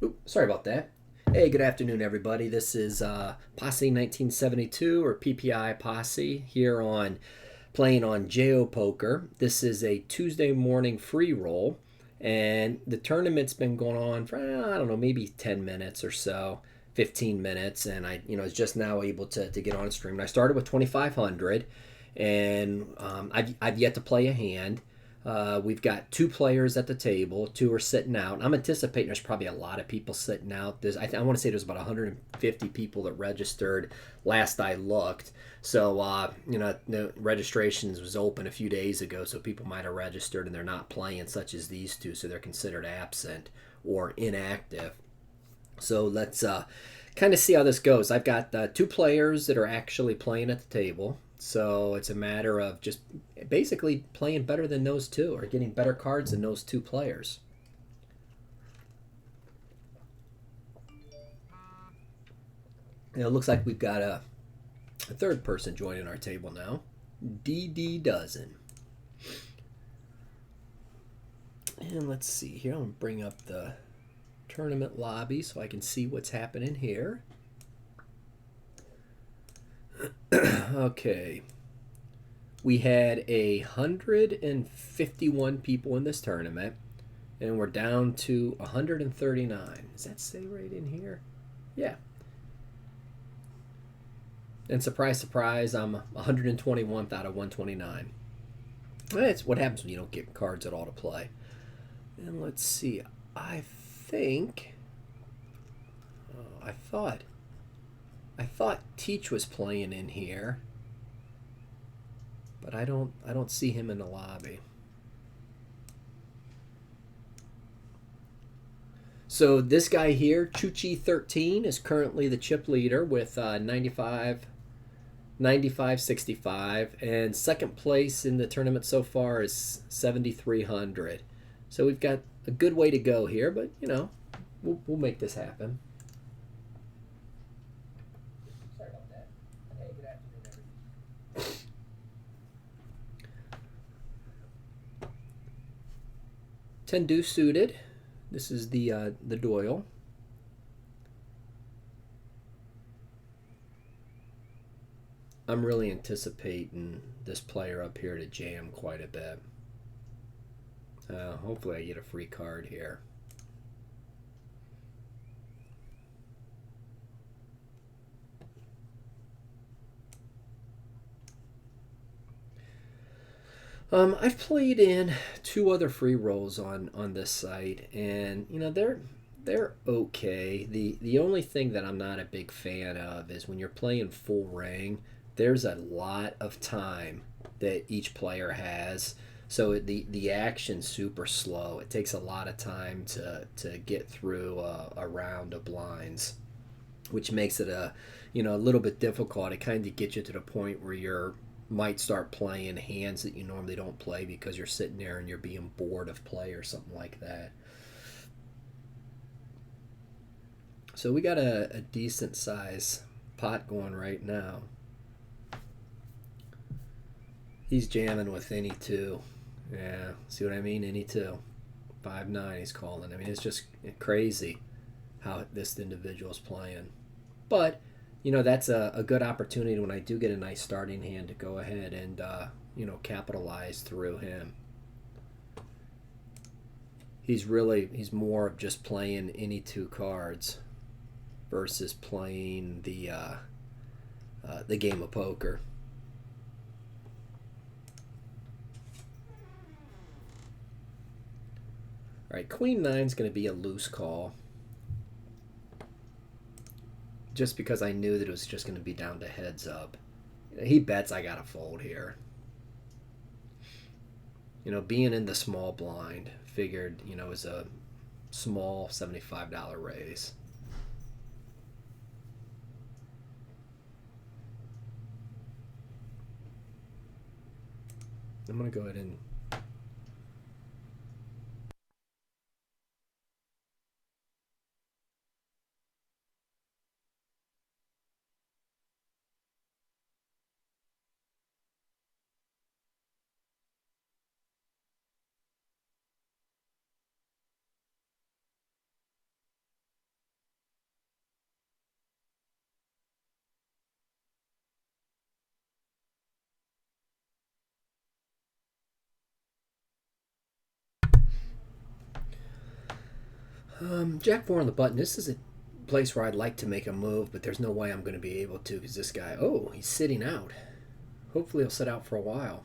Oop, sorry about that. Hey, good afternoon, everybody. This is Posse 1972 or PPI Posse here on playing on JO Poker. This is a Tuesday morning free roll, and the tournament's been going on for I don't know, maybe 10 minutes or so, 15 minutes, and I was just now able to get on stream. And I started with 2,500, and I've yet to play a hand. We've got two players at the table. Two are sitting out. I'm anticipating there's probably a lot of people sitting out. I want to say there's about 150 people that registered last I looked. So, the registrations was open a few days ago, so people might have registered and they're not playing, such as these two, so they're considered absent or inactive. So let's kind of see how this goes. I've got two players that are actually playing at the table. So it's a matter of just basically playing better than those two or getting better cards than those two players. And it looks like we've got a third person joining our table now. DD Dozen. And let's see here. I'm going to bring up the tournament lobby so I can see what's happening here. Okay. We had 151 people in this tournament, and we're down to 139. Does that say right in here? Yeah. And surprise, surprise, I'm 121th out of 129. That's what happens when you don't get cards at all to play. And let's see. I think. Oh, I thought Teach was playing in here, but I don't see him in the lobby. So this guy here, Chuchi13, is currently the chip leader with 95, and second place in the tournament so far is 7,300. So we've got a good way to go here, but we'll make this happen. Sorry about that. Hey, good afternoon, everybody. 10 deuce suited. This is the Doyle. I'm really anticipating this player up here to jam quite a bit. Hopefully I get a free card here. I've played in two other free rolls on this site, and they're okay. The only thing that I'm not a big fan of is when you're playing full ring. There's a lot of time that each player has, so the action's super slow. It takes a lot of time to get through a round of blinds, which makes it a little bit difficult. It kind of gets you to the point where you're might start playing hands that you normally don't play because you're sitting there and you're being bored of play or something like that. So we got a decent size pot going right now. He's jamming with any two. Yeah, see what I mean? Any two. 5-9 he's calling. I mean, it's just crazy how this individual's playing. But that's a good opportunity when I do get a nice starting hand to go ahead and capitalize through him. He's more of just playing any two cards versus playing the game of poker. All right, Queen Nine's going to be a loose call, just because I knew that it was just going to be down to heads up. He bets I got to fold here. Being in the small blind, figured, is a small $75 raise. I'm going to go ahead and Jack 4 on the button. This is a place where I'd like to make a move, but there's no way I'm going to be able to because this guy, oh, he's sitting out. Hopefully he'll sit out for a while.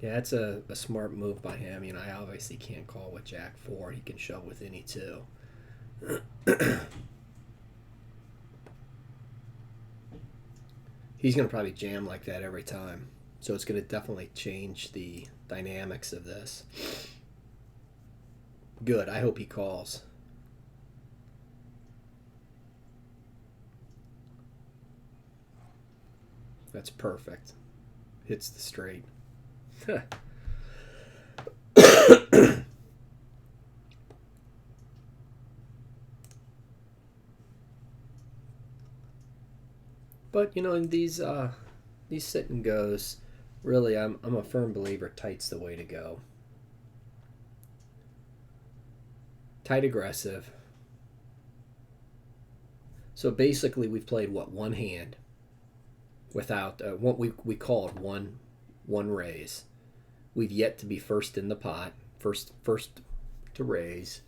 Yeah, that's a smart move by him. You know, I obviously can't call with Jack 4. He can shove with any 2. He's going to probably jam like that every time. So it's going to definitely change the dynamics of this. Good. I hope he calls. That's perfect. Hits the straight. But you know, in these sit and goes, really, I'm a firm believer. Tight's the way to go. Tight aggressive. So basically, we've played what, one hand without what we called one raise. We've yet to be first in the pot, first to raise.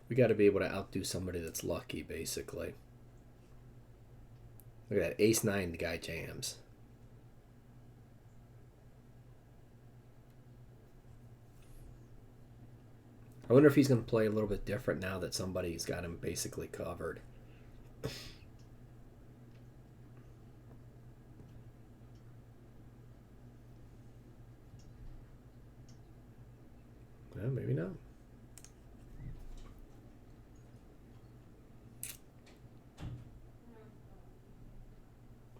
We got to be able to outdo somebody that's lucky, basically. Look at that, ace 9, the guy jams. I wonder if he's going to play a little bit different now that somebody's got him basically covered. Well, maybe not.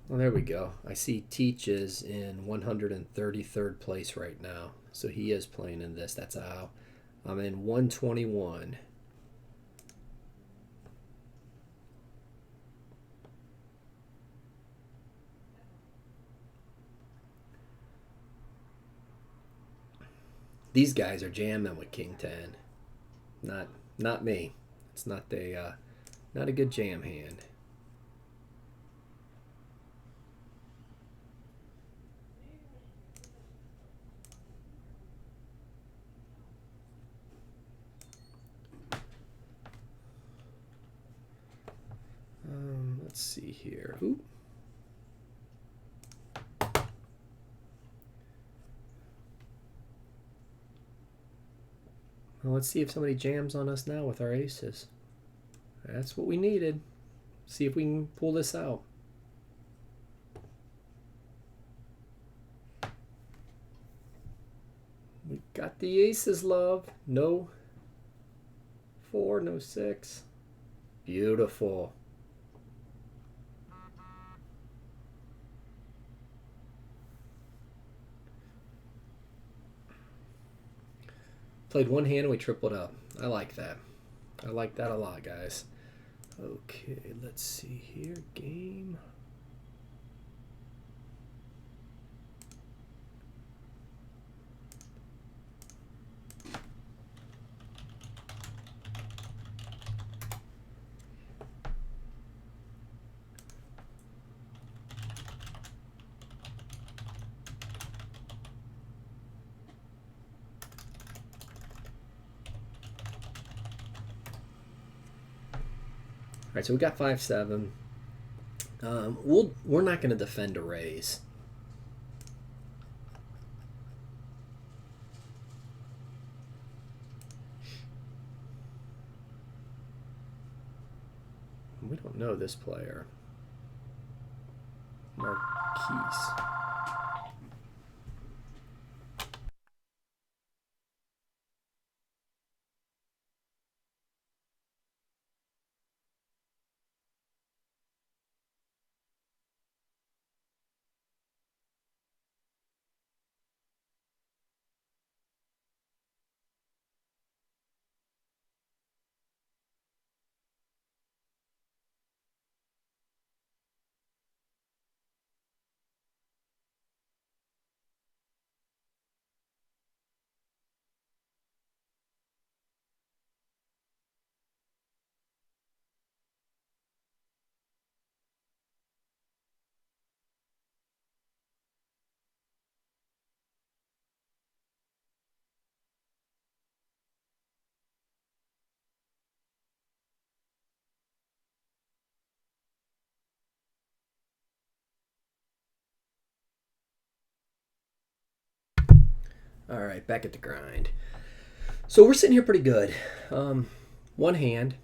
Well, there we go. I see Teach is in 133rd place right now. So he is playing in this. That's how I'm in 121. These guys are jamming with King 10. Not me. It's not a good jam hand. Let's see here. Ooh. Well, let's see if somebody jams on us now with our aces. That's what we needed. See if we can pull this out. We got the aces, love. No 4, no 6. Beautiful. Played one hand and we tripled up. I like that. I like that a lot, guys. Okay, let's see here. Game. All right, so we got 5-7. We're not going to defend a raise. We don't know this player. Marquise. All right, back at the grind. So we're sitting here pretty good. One hand,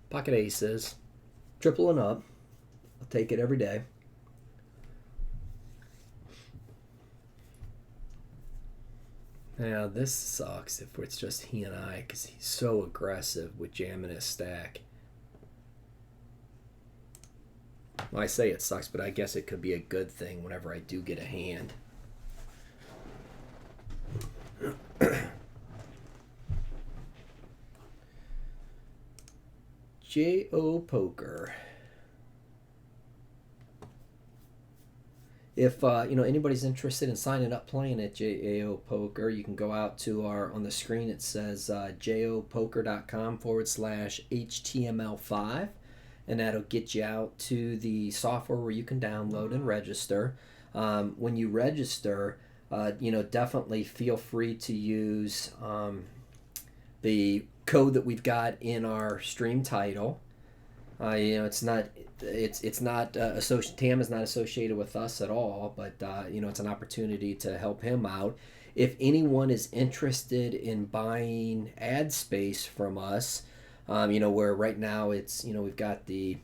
pocket aces, tripling up. I'll take it every day. Now this sucks if it's just he and I, because he's so aggressive with jamming his stack. Well, I say it sucks, but I guess it could be a good thing whenever I do get a hand. J.O. Poker. If anybody's interested in signing up playing at JAO Poker, you can go out to on the screen it says jopoker.com/HTML5, and that'll get you out to the software where you can download and register. When you register, definitely feel free to use the code that we've got in our stream title. It's not Tam is not associated with us at all, but it's an opportunity to help him out. If anyone is interested in buying ad space from us, where right now it's we've got the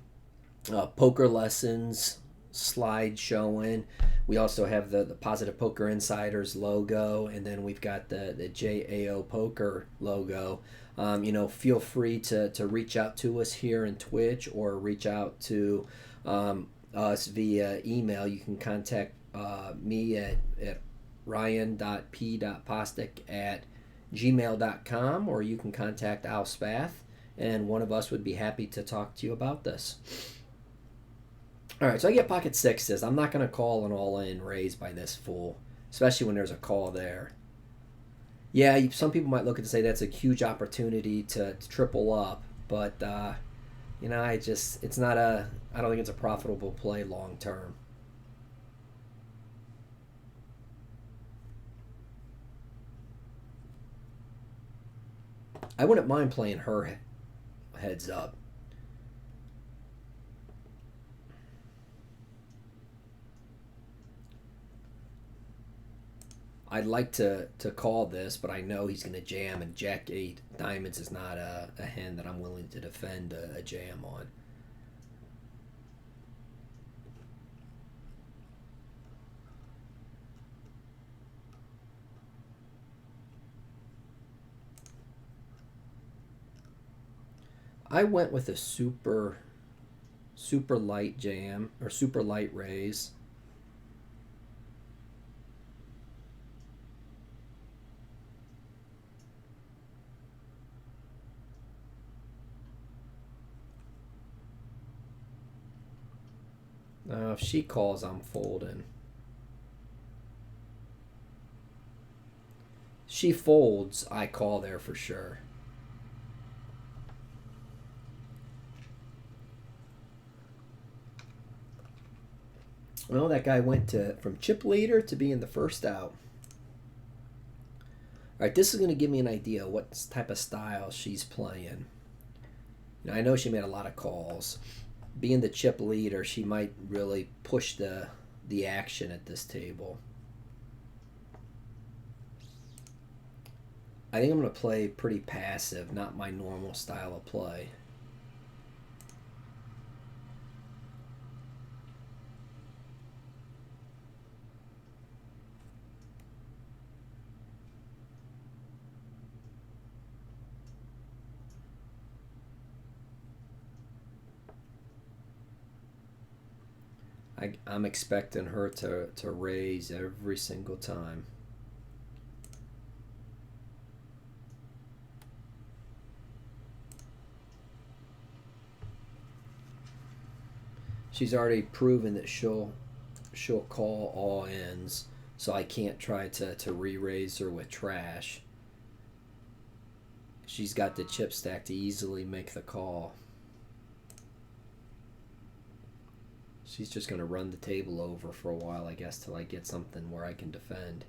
poker lessons slide showing. We also have the Positive Poker Insiders logo, and then we've got the JAO Poker logo. Feel free to reach out to us here in Twitch, or reach out to us via email. You can contact me at ryan.p.postic@gmail.com, or you can contact Al Spath, and one of us would be happy to talk to you about this. All right, so I get pocket sixes. I'm not going to call an all-in raise by this fool, especially when there's a call there. Yeah, some people might look at it and say that's a huge opportunity to triple up, but I don't think it's a profitable play long term. I wouldn't mind playing her heads up. I'd like to call this, but I know he's going to jam, and Jack 8 diamonds is not a hand that I'm willing to defend a jam on. I went with a super light jam, or super light raise. If she calls, I'm folding. She folds, I call there for sure. Well, that guy went from chip leader to being the first out. All right, this is going to give me an idea what type of style she's playing. Now, I know she made a lot of calls. Being the chip leader, she might really push the action at this table. I think I'm going to play pretty passive, not my normal style of play. I'm expecting her to raise every single time. She's already proven that she'll call all ends, so I can't try to re-raise her with trash. She's got the chip stack to easily make the call. She's just going to run the table over for a while, I guess, till I get something where I can defend.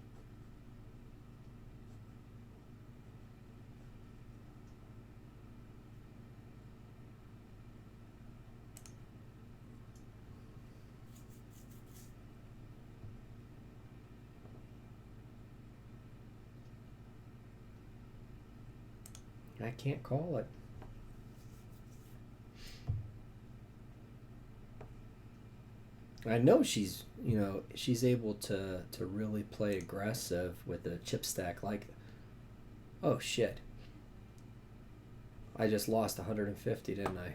I can't call it. I know she's, she's able to really play aggressive with a chip stack like. Oh shit. I just lost 150, didn't I?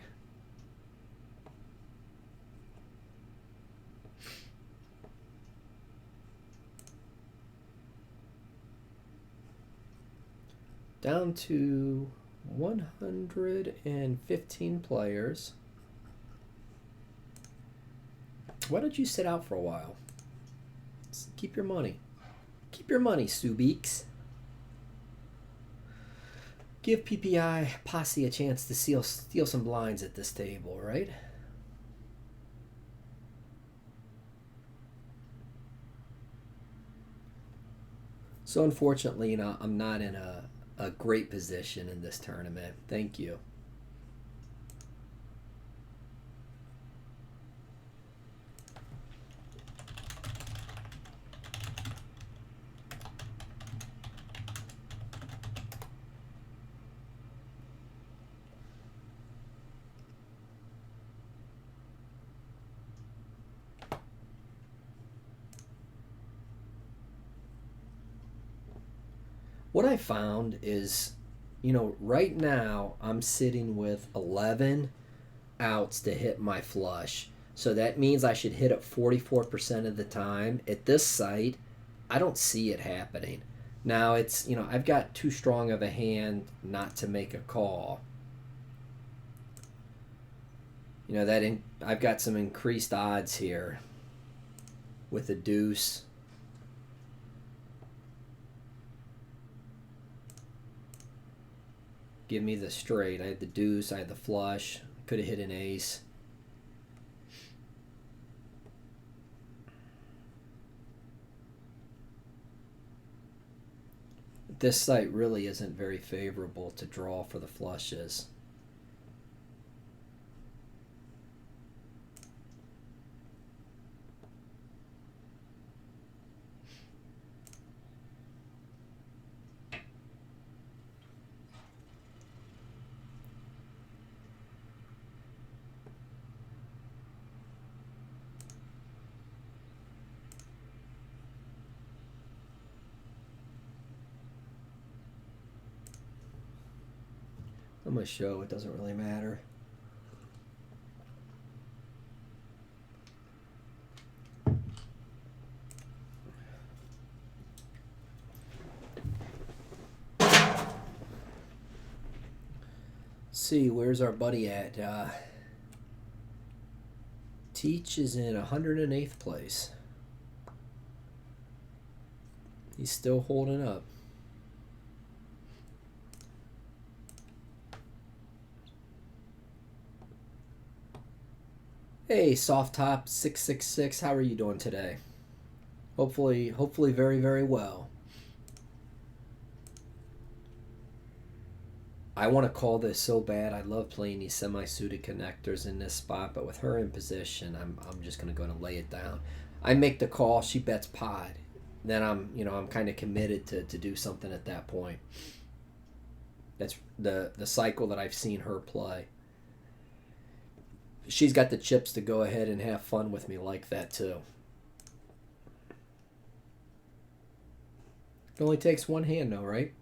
Down to 115 players. Why don't you sit out for a while? Keep your money. Keep your money, Sue Beeks. Give PPI Posse a chance to steal some blinds at this table, right? So unfortunately, I'm not in a great position in this tournament. Thank you. What I found is, right now I'm sitting with 11 outs to hit my flush. So that means I should hit it 44% of the time. At this site, I don't see it happening. Now it's, I've got too strong of a hand not to make a call. I've got some increased odds here with a deuce. Give me the straight. I had the deuce. I had the flush. Could have hit an ace. This site really isn't very favorable to draw for the flushes. I'm going to show it doesn't really matter. See, where's our buddy at? Teach is in 108th place. He's still holding up. Hey, Soft Top 666, how are you doing today? Hopefully very, very well. I want to call this so bad. I love playing these semi-suited connectors in this spot, but with her in position, I'm just going to lay it down. I make the call, she bets pot. Then I'm kind of committed to do something at that point. That's the cycle that I've seen her play. She's got the chips to go ahead and have fun with me like that too. It only takes one hand though, right?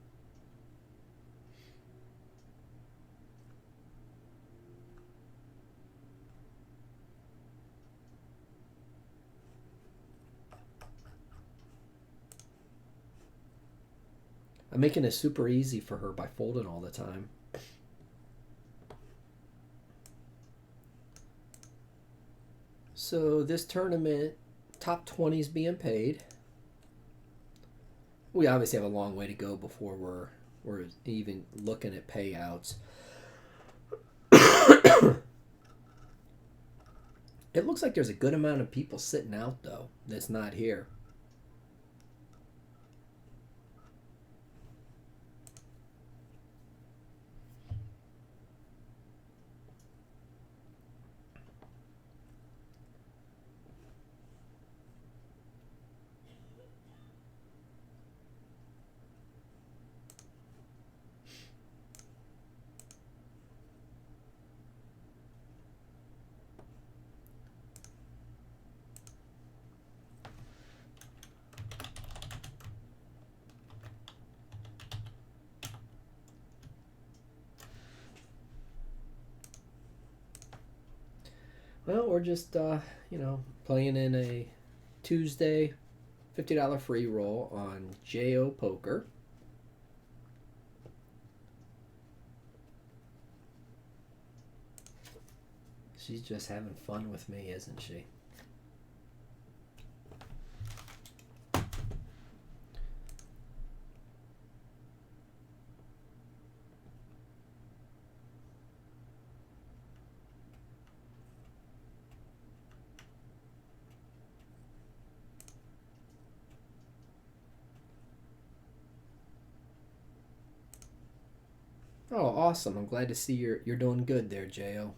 I'm making it super easy for her by folding all the time. So this tournament, top 20 is being paid. We obviously have a long way to go before we're even looking at payouts. It looks like there's a good amount of people sitting out though that's not here. Well, we're just, playing in a Tuesday $50 free roll on JO Poker. She's just having fun with me, isn't she? Oh, awesome. I'm glad to see you're doing good there, Jo.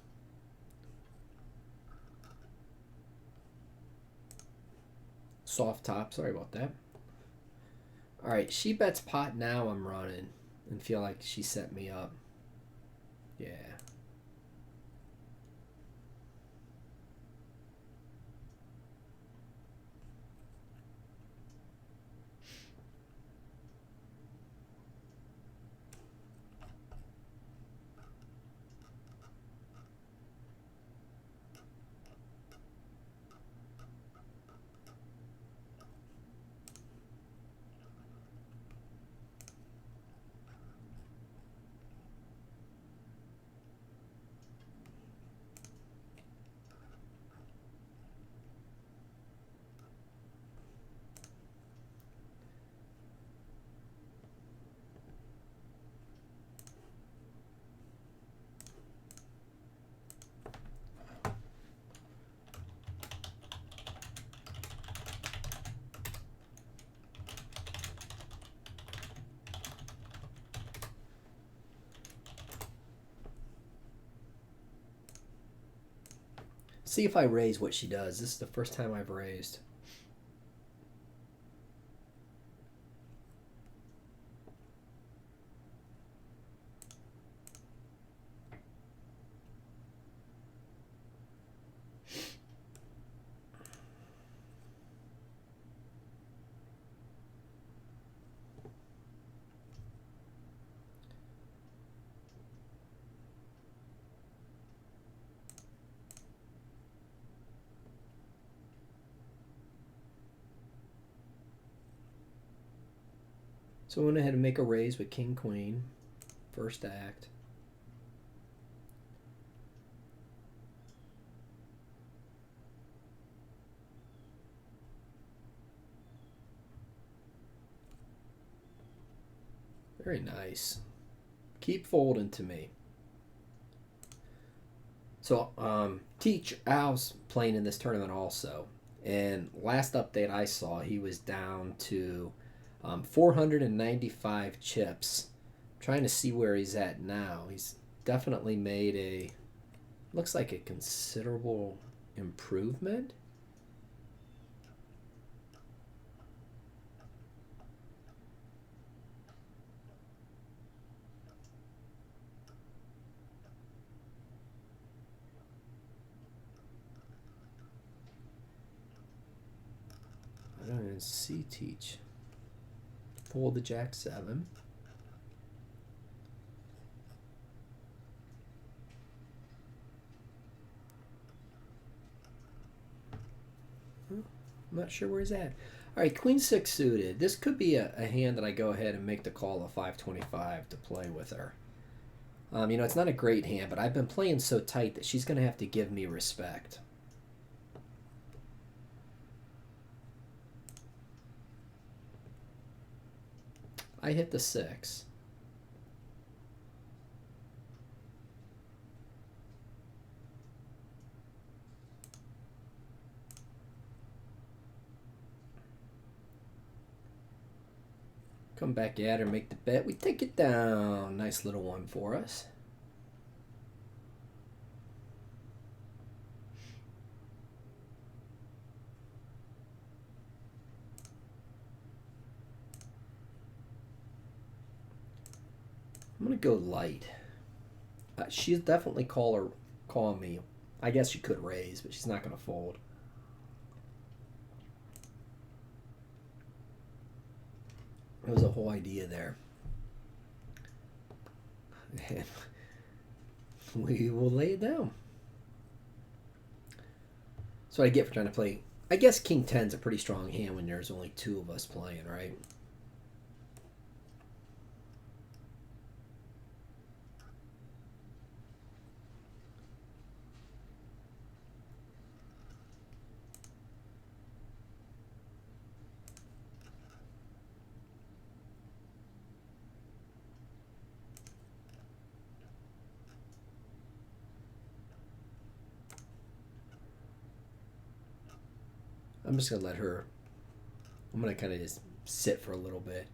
Soft top, sorry about that. Alright, she bets pot now. I'm running and feel like she set me up. Yeah. See if I raise what she does. This is the first time I've raised. So I went ahead and make a raise with King Queen. First act. Very nice. Keep folding to me. So, Teach Al's playing in this tournament also. And last update I saw, he was down to 495 chips. I'm trying to see where he's at now. He's definitely made a, looks like a considerable improvement. I don't even see Teach. Fold the Jack 7. I'm not sure where he's at. All right, Queen 6 suited. This could be a hand that I go ahead and make the call of 525 to play with her. It's not a great hand, but I've been playing so tight that she's going to have to give me respect. I hit the 6. Come back at her, make the bet. We take it down. Nice little one for us. I'm going to go light. She'll definitely call me. I guess she could raise, but she's not going to fold. It was a whole idea there. And we will lay it down. That's what I get for trying to play. I guess King 10's a pretty strong hand when there's only two of us playing, right? I'm just going to let her... I'm going to kind of just sit for a little bit.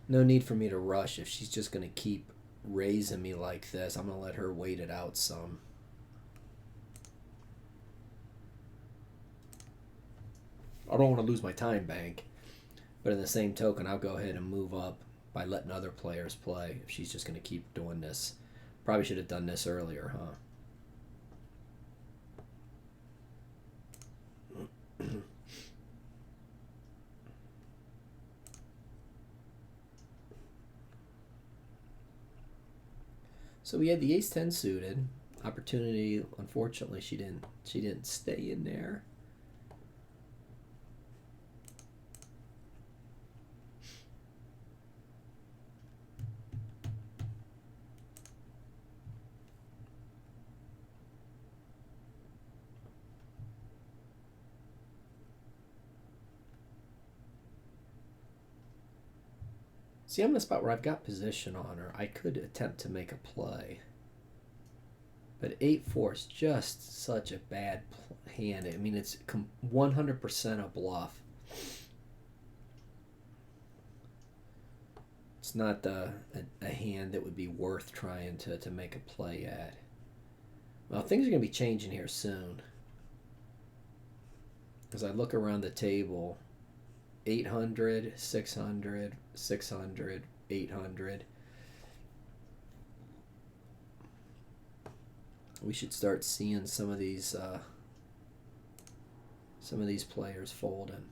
No need for me to rush. If she's just going to keep raising me like this, I'm going to let her wait it out some. I don't want to lose my time bank. But in the same token, I'll go ahead and move up by letting other players play if she's just going to keep doing this. Probably should have done this earlier, huh? So we had the ace-10 suited. Opportunity, unfortunately, she didn't stay in there. See, I'm in a spot where I've got position on her. I could attempt to make a play. But 8-4 is just such a bad hand. I mean, it's 100% a bluff. It's not a hand that would be worth trying to make a play at. Well, things are going to be changing here soon. As I look around the table, 800, 600, 600, 800. We should start seeing some of these players folding.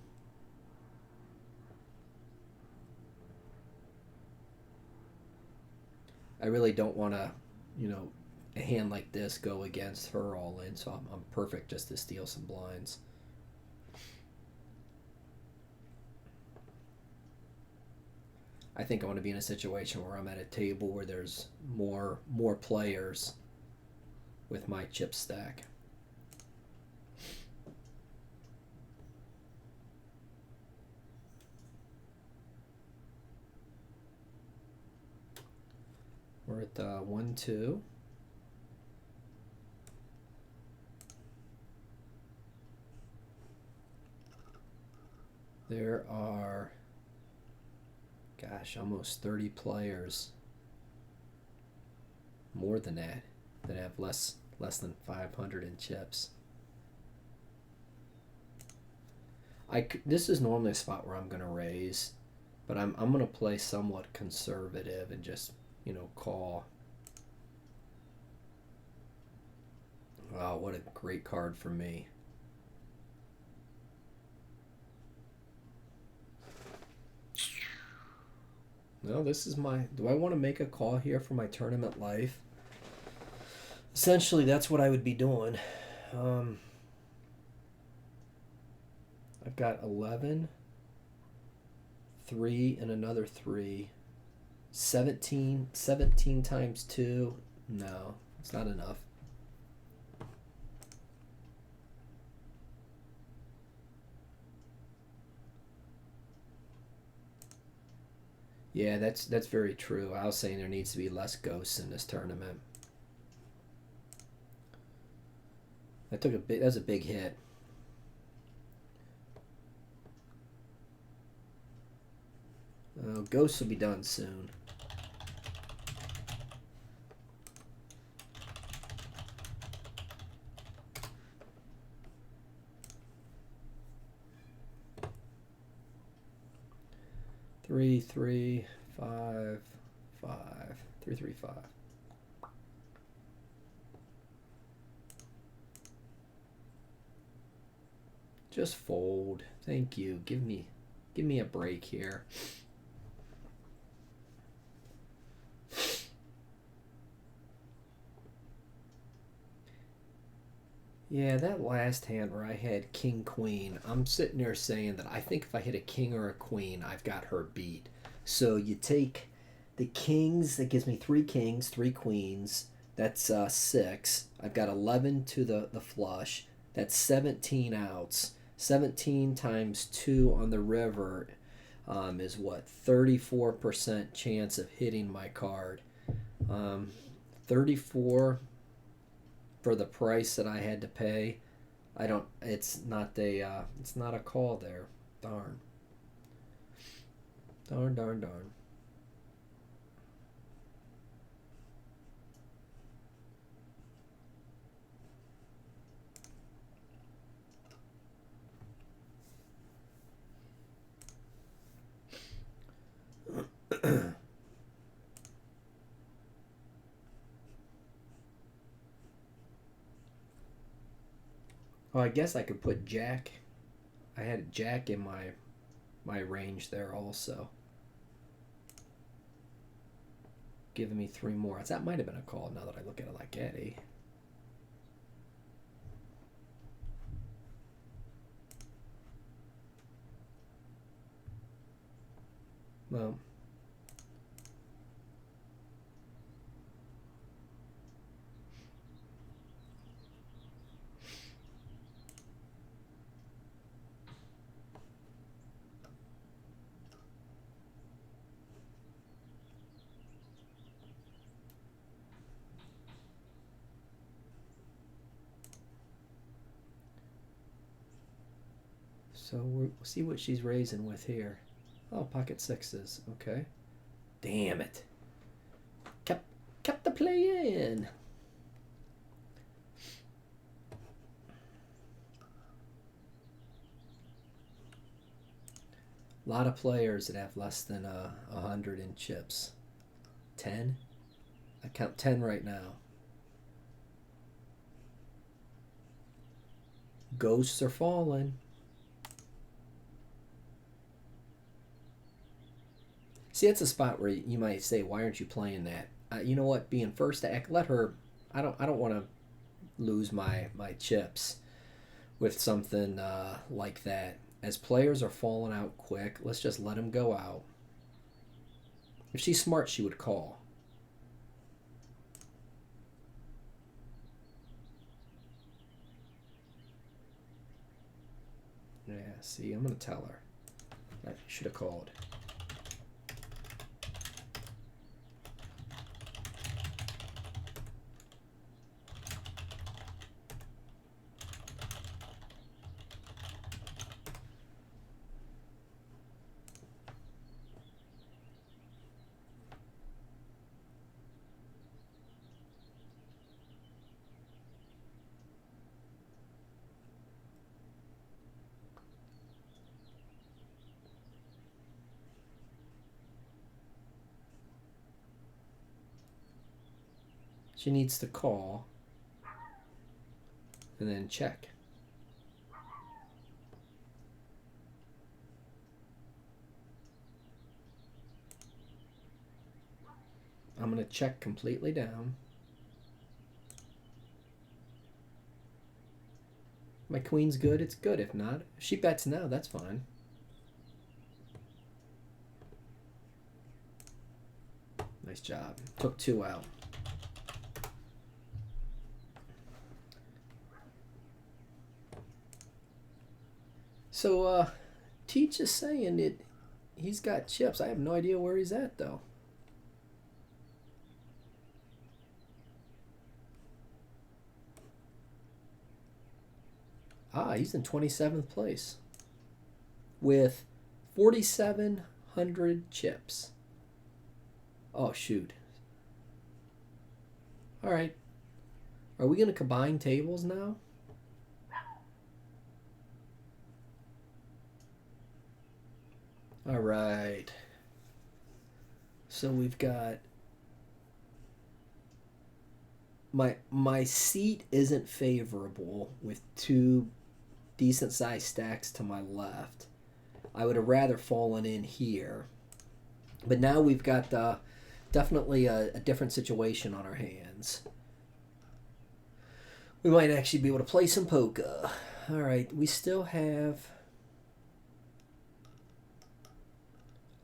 I really don't want to, a hand like this go against her all in, so I'm perfect just to steal some blinds. I think I want to be in a situation where I'm at a table where there's more players with my chip stack. We're at 1-2. There are, gosh, almost 30 players, more than that have less than 500 in chips. This is normally a spot where I'm going to raise, but I'm going to play somewhat conservative and just, call. Oh, what a great card for me. No, this is my... Do I want to make a call here for my tournament life? Essentially, that's what I would be doing. I've got 11, 3, and another 3. 17 times 2. No, it's not enough. Yeah, that's very true. I was saying there needs to be less ghosts in this tournament. That was a big hit. Ghosts will be done soon. Three, 3, 5, 5, 3, 3, 5. Just fold. Thank you. Give me a break here. Yeah, that last hand where I had king queen, I'm sitting there saying that I think if I hit a king or a queen, I've got her beat. So you take the kings, that gives me three kings, three queens. That's six. I've got 11 to the flush. That's 17 outs. 17 times 2 on the river is what? 34% chance of hitting my card. 34 for the price that I had to pay. I don't. It's not a. It's not a call there. Darn. Darn. Darn. Darn. Well, I guess I could put Jack. I had a Jack in my range there also, giving me three more. That might have been a call now that I look at it like Eddie. Well, so we'll see what she's raising with here. Oh, pocket sixes. Okay. Damn it. Kept kept the play in. A lot of players that have less than 100 in chips. 10? I count 10 right now. Ghosts are falling. See, that's a spot where you might say, "Why aren't you playing that?" You know what? Being first to act, let her. I don't want to lose my chips with something like that. As players are falling out quick, let's just let them go out. If she's smart, she would call. Yeah. See, I'm gonna tell her. I should have called. She needs to call and then check. I'm going to check completely down. My queen's good, it's good. If not, if she bets now, that's fine. Nice job. Took two out. So, Teach is saying it. He's got chips. I have no idea where he's at, though. He's in 27th place with 4,700 chips. Oh, shoot. All right. Are we going to combine tables now? All right. So we've got my seat isn't favorable with two decent sized stacks to my left. I would have rather fallen in here. But now we've got definitely a different situation on our hands. We might actually be able to play some poker. All right, we still have...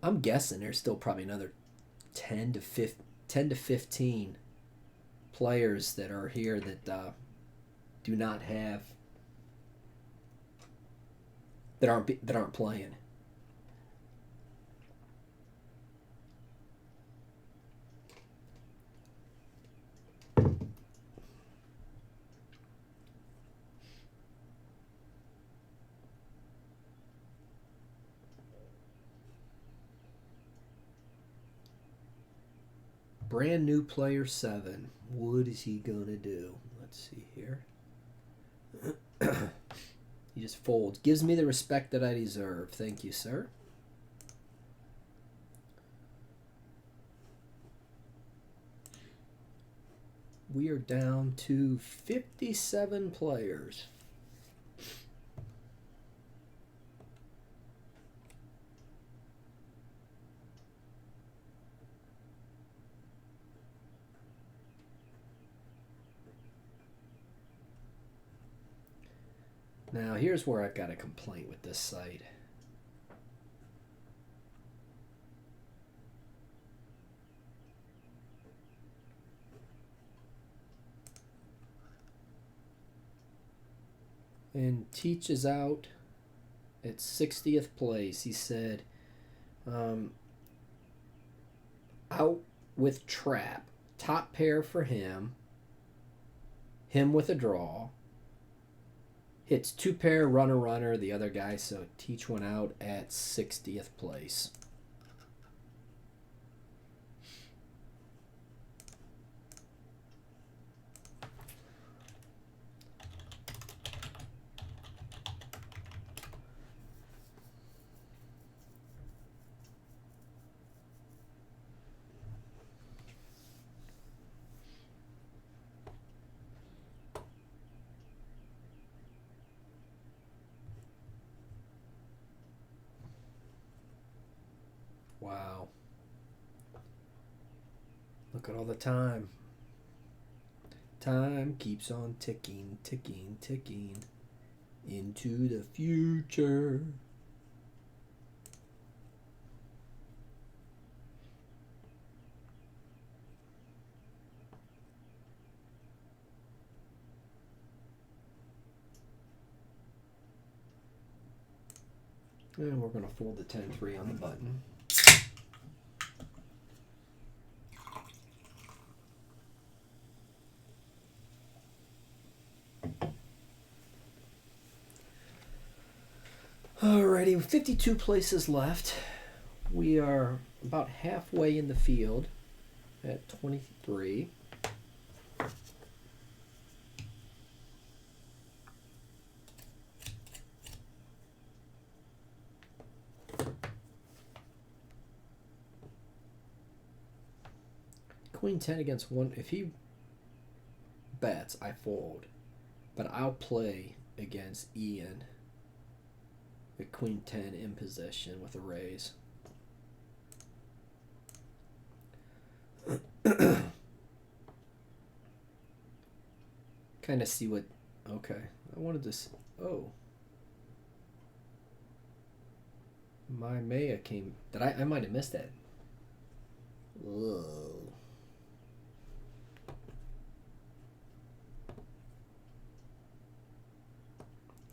I'm guessing there's still probably another 10 to 15 players that are here that do not have... that aren't playing. Brand new player 7. What is he gonna do? Let's see here. He just folds. Gives me the respect that I deserve. Thank you, sir. We are down to 57 players. Now, here's where I've got a complaint with this site. And Teach is out at 60th place. He said, out with trap. Top pair for him. Him with a draw. Hits 2 pair, runner, the other guy, so Teach went out at 60th place. Wow. Look at all the time. Time keeps on ticking, ticking, ticking into the future. And we're going to fold the 10-3 on the button. Alrighty, 52 places left. We are about halfway in the field at 23. Queen 10 against 1. If he bets, I fold. But I'll play against Ian. With Queen 10 in possession with a raise. Kind of see what... Okay. I wanted to... Oh. My Maya came... I might have missed that. Whoa.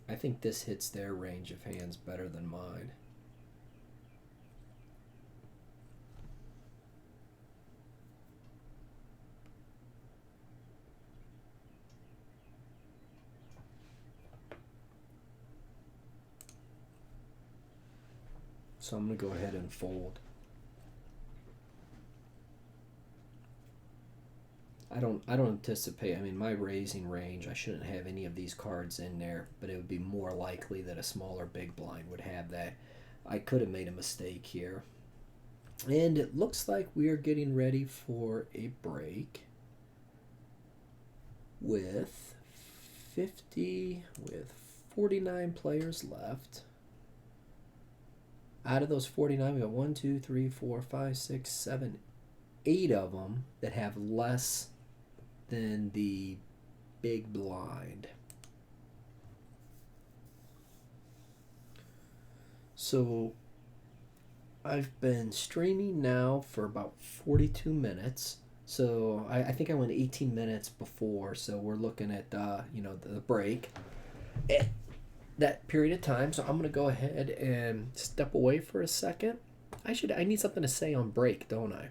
I think this hits their range of hands better than mine. So I'm going to go ahead and fold. I don't anticipate, I mean, my raising range, I shouldn't have any of these cards in there, but it would be more likely that a smaller big blind would have that. I could have made a mistake here. And it looks like we are getting ready for a break with 49 players left. Out of those 49, we got 1, 2, 3, 4, 5, 6, 7, 8 of them that have less than the big blind. So I've been streaming now for about 42 minutes. So I think I went 18 minutes before. So we're looking at the break. That period of time. So I'm gonna go ahead and step away for a second. I need something to say on break, don't I?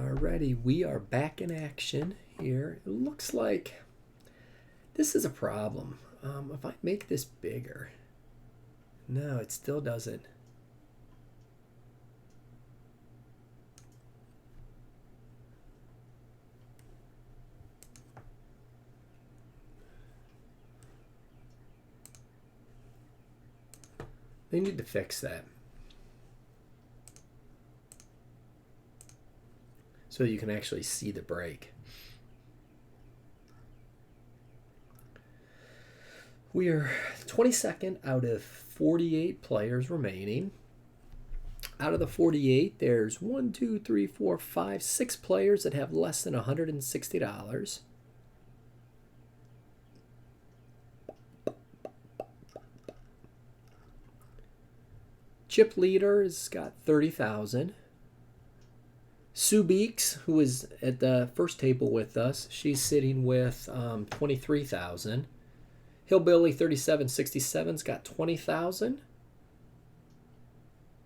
Alrighty, we are back in action here. It looks like this is a problem. If I make this bigger, no, it still doesn't. They need to fix that. So you can actually see the break. We are 22nd out of 48 players remaining. Out of the 48, there's 1, 2, 3, 4, 5, 6 players that have less than $160. Chip Leader has got 30,000. Sue Beeks, who was at the first table with us, she's sitting with 23,000. Hillbilly 3767's got 20,000.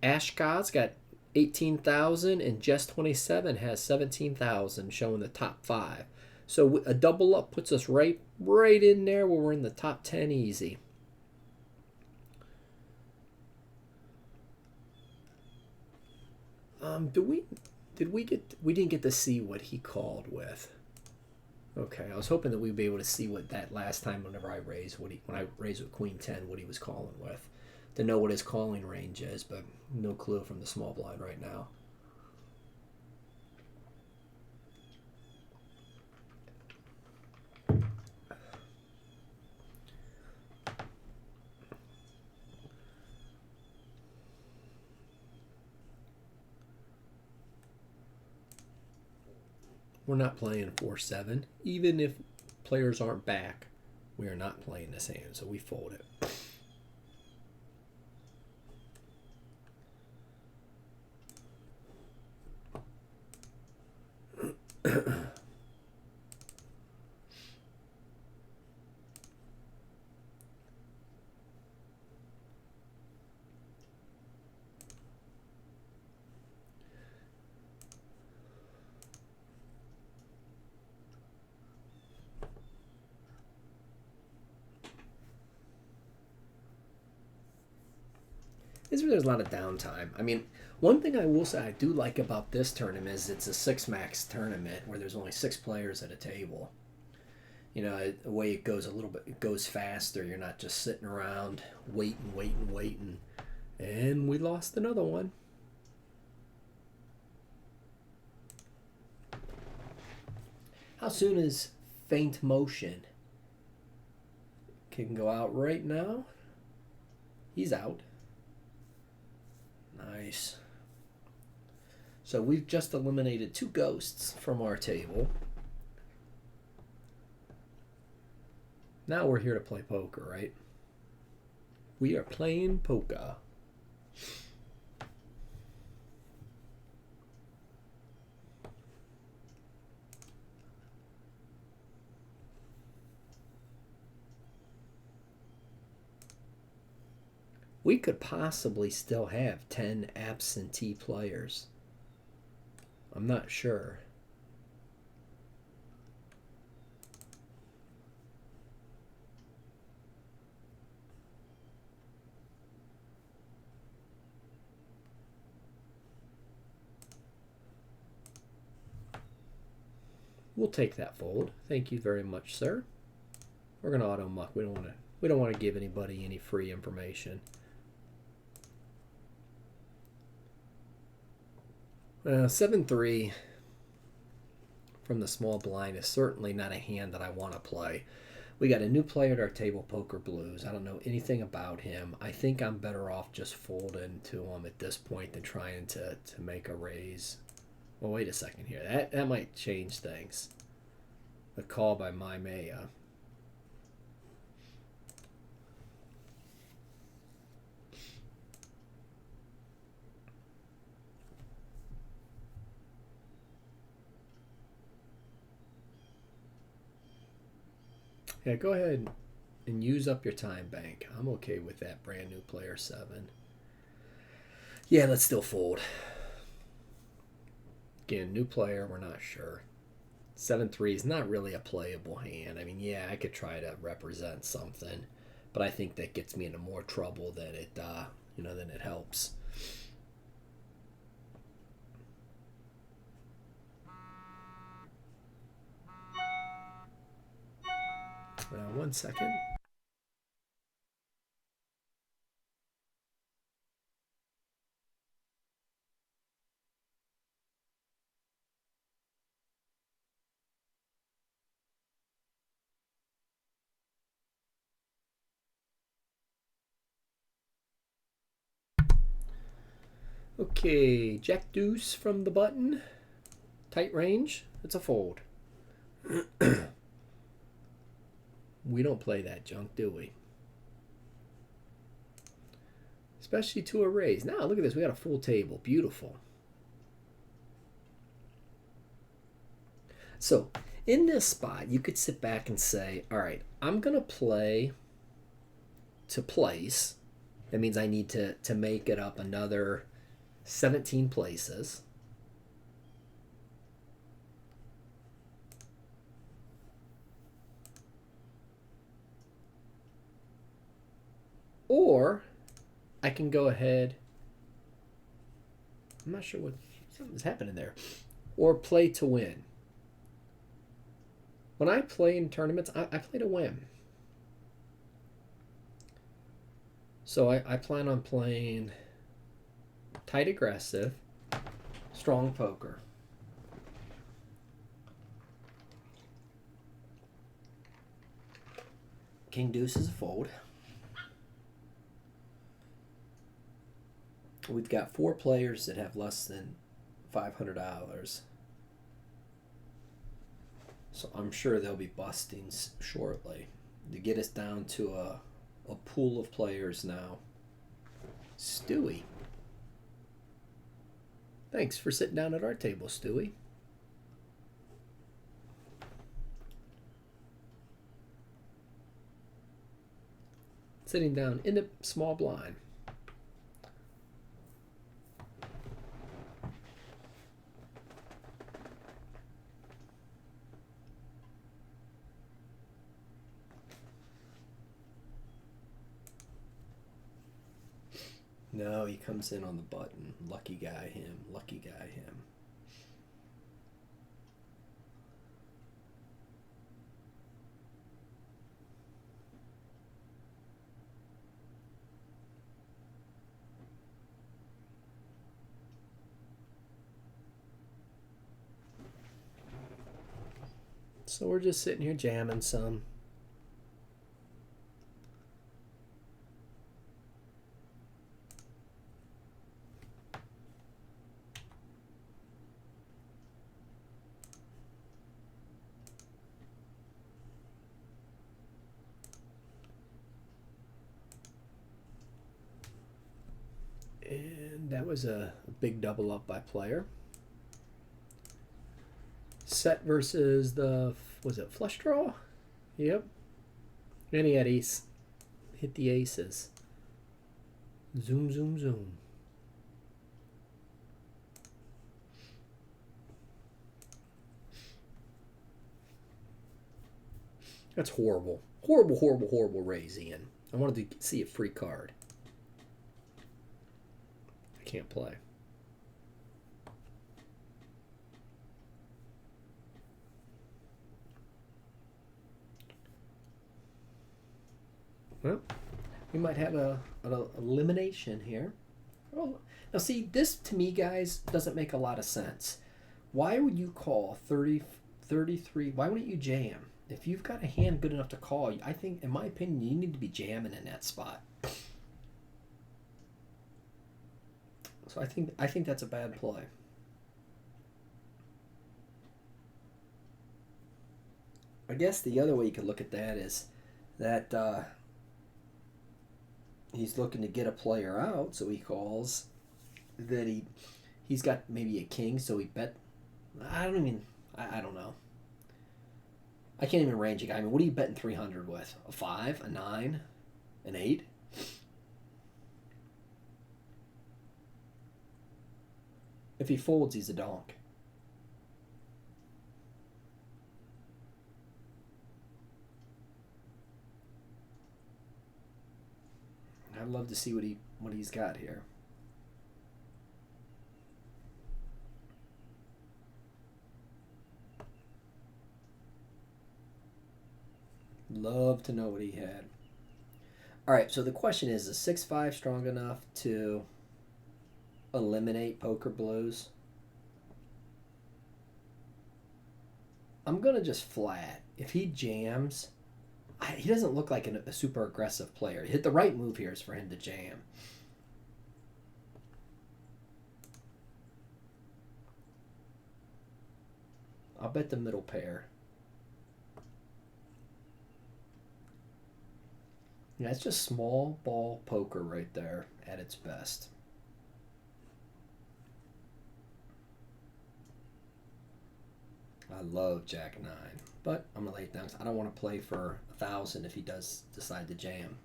Ashkod's got 18,000, and Jess 27 has 17,000, showing the top 5. So a double up puts us right in there where we're in the top 10 easy. We didn't get to see what he called with. Okay, I was hoping that we'd be able to see what that last time whenever I raised when I raised with Queen 10 what he was calling with, to know what his calling range is, but no clue from the small blind right now. We're not playing 4-7. Even if players aren't back, we are not playing this hand, so we fold it. There's a lot of downtime. I mean, one thing I will say I do like about this tournament is it's a six max tournament where there's only 6 players at a table. You know, the way it goes a little bit, it goes faster. You're not just sitting around waiting. And we lost another one. How soon is Faint Motion? Can go out right now. He's out. Nice. So we've just eliminated 2 ghosts from our table. Now we're here to play poker, right? We are playing poker. We could possibly still have 10 absentee players. I'm not sure. We'll take that fold. Thank you very much, sir. We're gonna auto muck. We don't want to give anybody any free information. 7-3 from the small blind is certainly not a hand that I want to play. We got a new player at our table, Poker Blues. I don't know anything about him. I think I'm better off just folding to him at this point than trying to make a raise. Well, wait a second here. That might change things. The call by Maya. Yeah, go ahead and use up your time bank. I'm okay with that brand new player 7. Yeah, let's still fold. Again, new player, we're not sure. 7-3 is not really a playable hand. I mean, yeah, I could try to represent something, but I think that gets me into more trouble than it, than it helps. 1 second. Okay, Jack Deuce from the button. Tight range. It's a fold. We don't play that junk, do we? Especially to a raise. Now, look at this. We got a full table. Beautiful. So, in this spot, you could sit back and say, all right, I'm going to play to place. That means I need to make it up another 17 places. Or I can go ahead. I'm not sure what Something's happening there. Or play to win. When I play in tournaments, I play to win. So I plan on playing tight aggressive, strong poker. King deuce is a fold. We've got 4 players that have less than $500. So I'm sure they'll be busting shortly to get us down to a pool of players now. Stewie. Thanks for sitting down at our table, Stewie. Sitting down in the small blind. No, he comes in on the button. Lucky guy him. Lucky guy him. So we're just sitting here jamming some. And that was a big double up by player. Set versus the, was it flush draw? Yep. And he had ace. Hit the aces. Zoom, zoom, zoom. That's horrible. Horrible, horrible, horrible raise, Ian. I wanted to see a free card. I can't play. Well, we might have an elimination here. Oh, now see, this to me, guys, doesn't make a lot of sense. Why would you call 33? Why wouldn't you jam? If you've got a hand good enough to call, I think, in my opinion, you need to be jamming in that spot. So I think that's a bad play. I guess the other way you could look at that is that he's looking to get a player out, so he calls. That he's got maybe a king, so he bet. I don't know. I can't even range a guy. I mean, what are you betting 300 with? A 5, a 9, an 8? If he folds, he's a donk. I'd love to see what he's got here. Love to know what he had. All right, so the question is 6-5 strong enough to eliminate poker blues? I'm going to just flat. If he jams, he doesn't look like a super aggressive player. The right move here is for him to jam. I'll bet the middle pair. Yeah, it's just small ball poker right there at its best. I love Jack 9, but I'm gonna lay it down. I don't want to play for 1,000 if he does decide to jam.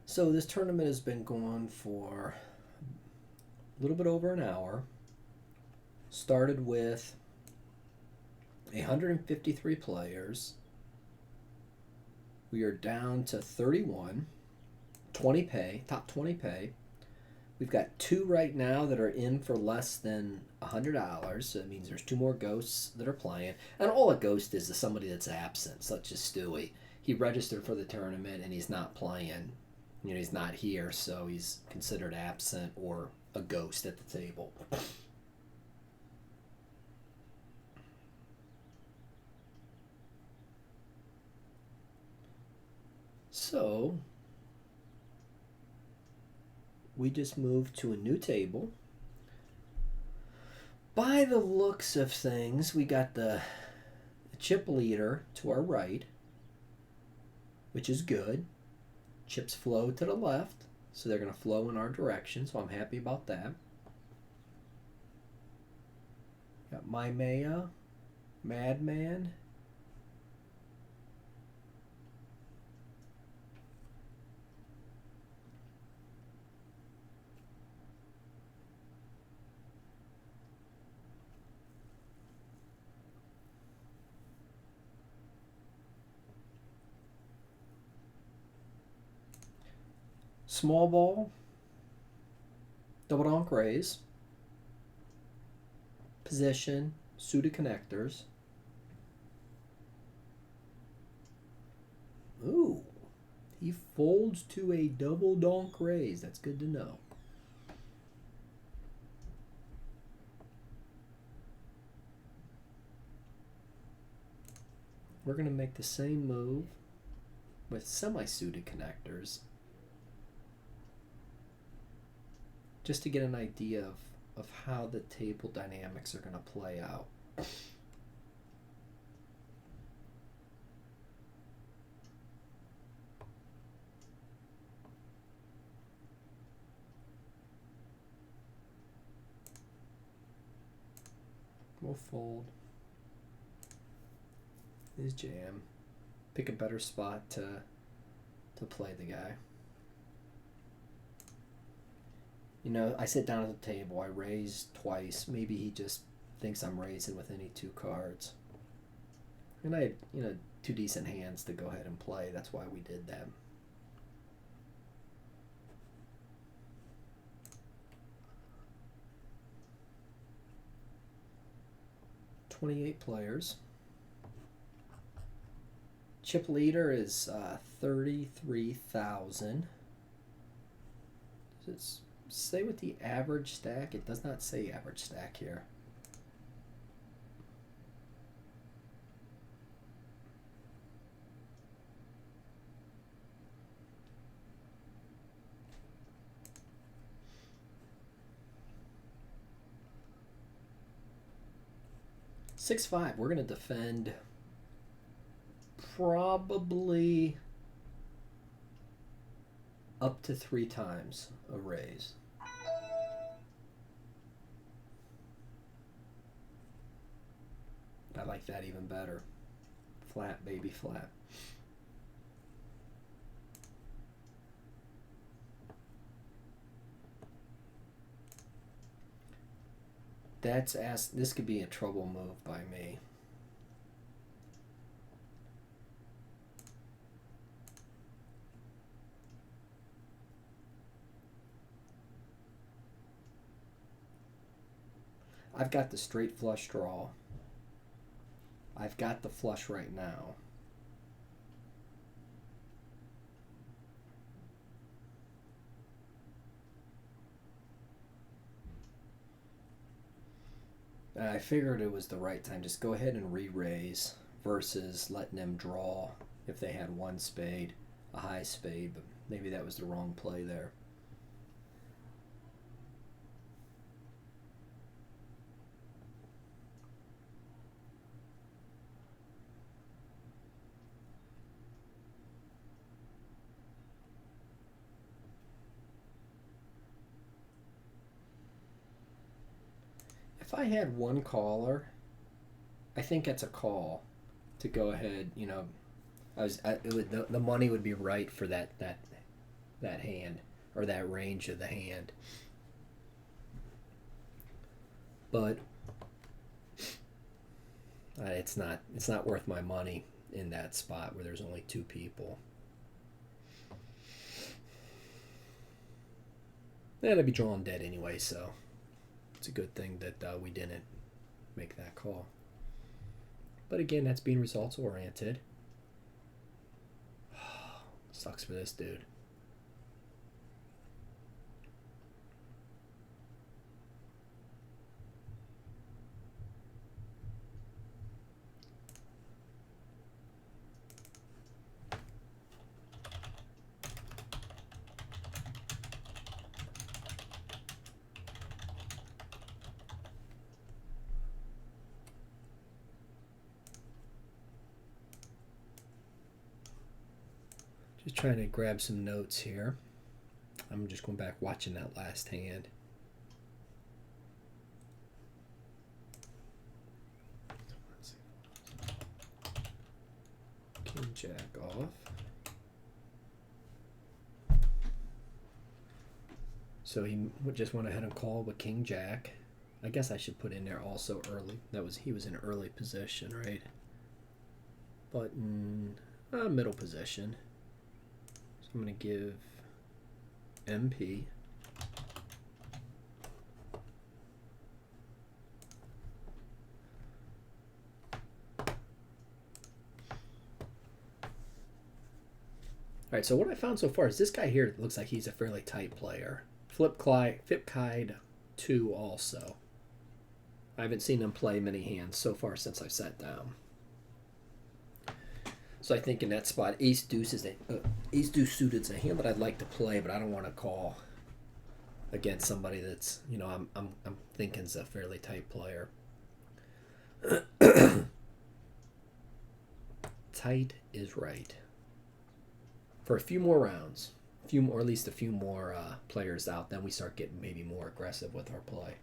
So this tournament has been going for a little bit over an hour. Started with 153 players. We are down to 31. 20 pay, top 20 pay. We've got two right now that are in for less than $100. So that means there's two more ghosts that are playing. And all a ghost is somebody that's absent, such as Stewie. He registered for the tournament and he's not playing. You know, he's not here, so he's considered absent or a ghost at the table. So we just moved to a new table. By the looks of things, we got the chip leader to our right, which is good. Chips flow to the left, so they're going to flow in our direction, so I'm happy about that. Got Maya, Madman. Small ball, double donk raise, position, suited connectors. Ooh, he folds to a double donk raise. That's good to know. We're going to make the same move with semi-suited connectors, just to get an idea of how the table dynamics are going to play out. We'll fold his jam, pick a better spot to play the guy. You know, I sit down at the table, I raise twice. Maybe he just thinks I'm raising with any two cards. And I had, you know, two decent hands to go ahead and play. That's why we did that. $28 players. Chip leader is 33,000. Does it say what the average stack? It does not say average stack here. $6-5. We're gonna defend probably up to 3 times a raise. I like that even better. Flat, baby, flat. This could be a trouble move by me. I've got the straight flush draw. I've got the flush right now. I figured it was the right time. Just go ahead and re-raise versus letting them draw if they had one spade, a high spade, but maybe that was the wrong play there. If I had one caller, I think that's a call to go ahead. You know, the money would be right for that hand or that range of the hand. But It's not worth my money in that spot where there's only two people. And I'd be drawn dead anyway, so it's a good thing that we didn't make that call. But again, that's being results oriented. Sucks for this dude. Just trying to grab some notes here. I'm just going back watching that last hand. King Jack off. So he just went ahead and called with King Jack. I guess I should put in there also early. He was in early position, right? Button, middle position. So I'm going to give MP. All right, so what I found so far is this guy here looks like he's a fairly tight player. Flipkide 2 also. I haven't seen him play many hands so far since I sat down. So I think in that spot, Ace Deuce suited is a hand that I'd like to play, but I don't want to call against somebody that's, I'm thinking is a fairly tight player. Tight is right. For a few more rounds, or at least a few more players out, then we start getting maybe more aggressive with our play.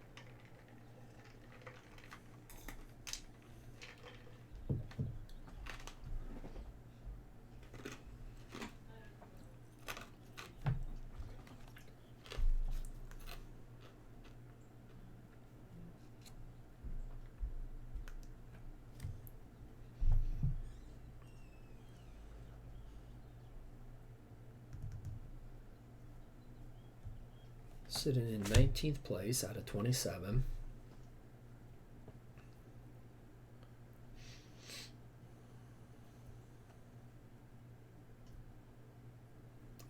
Sitting in 19th place out of 27.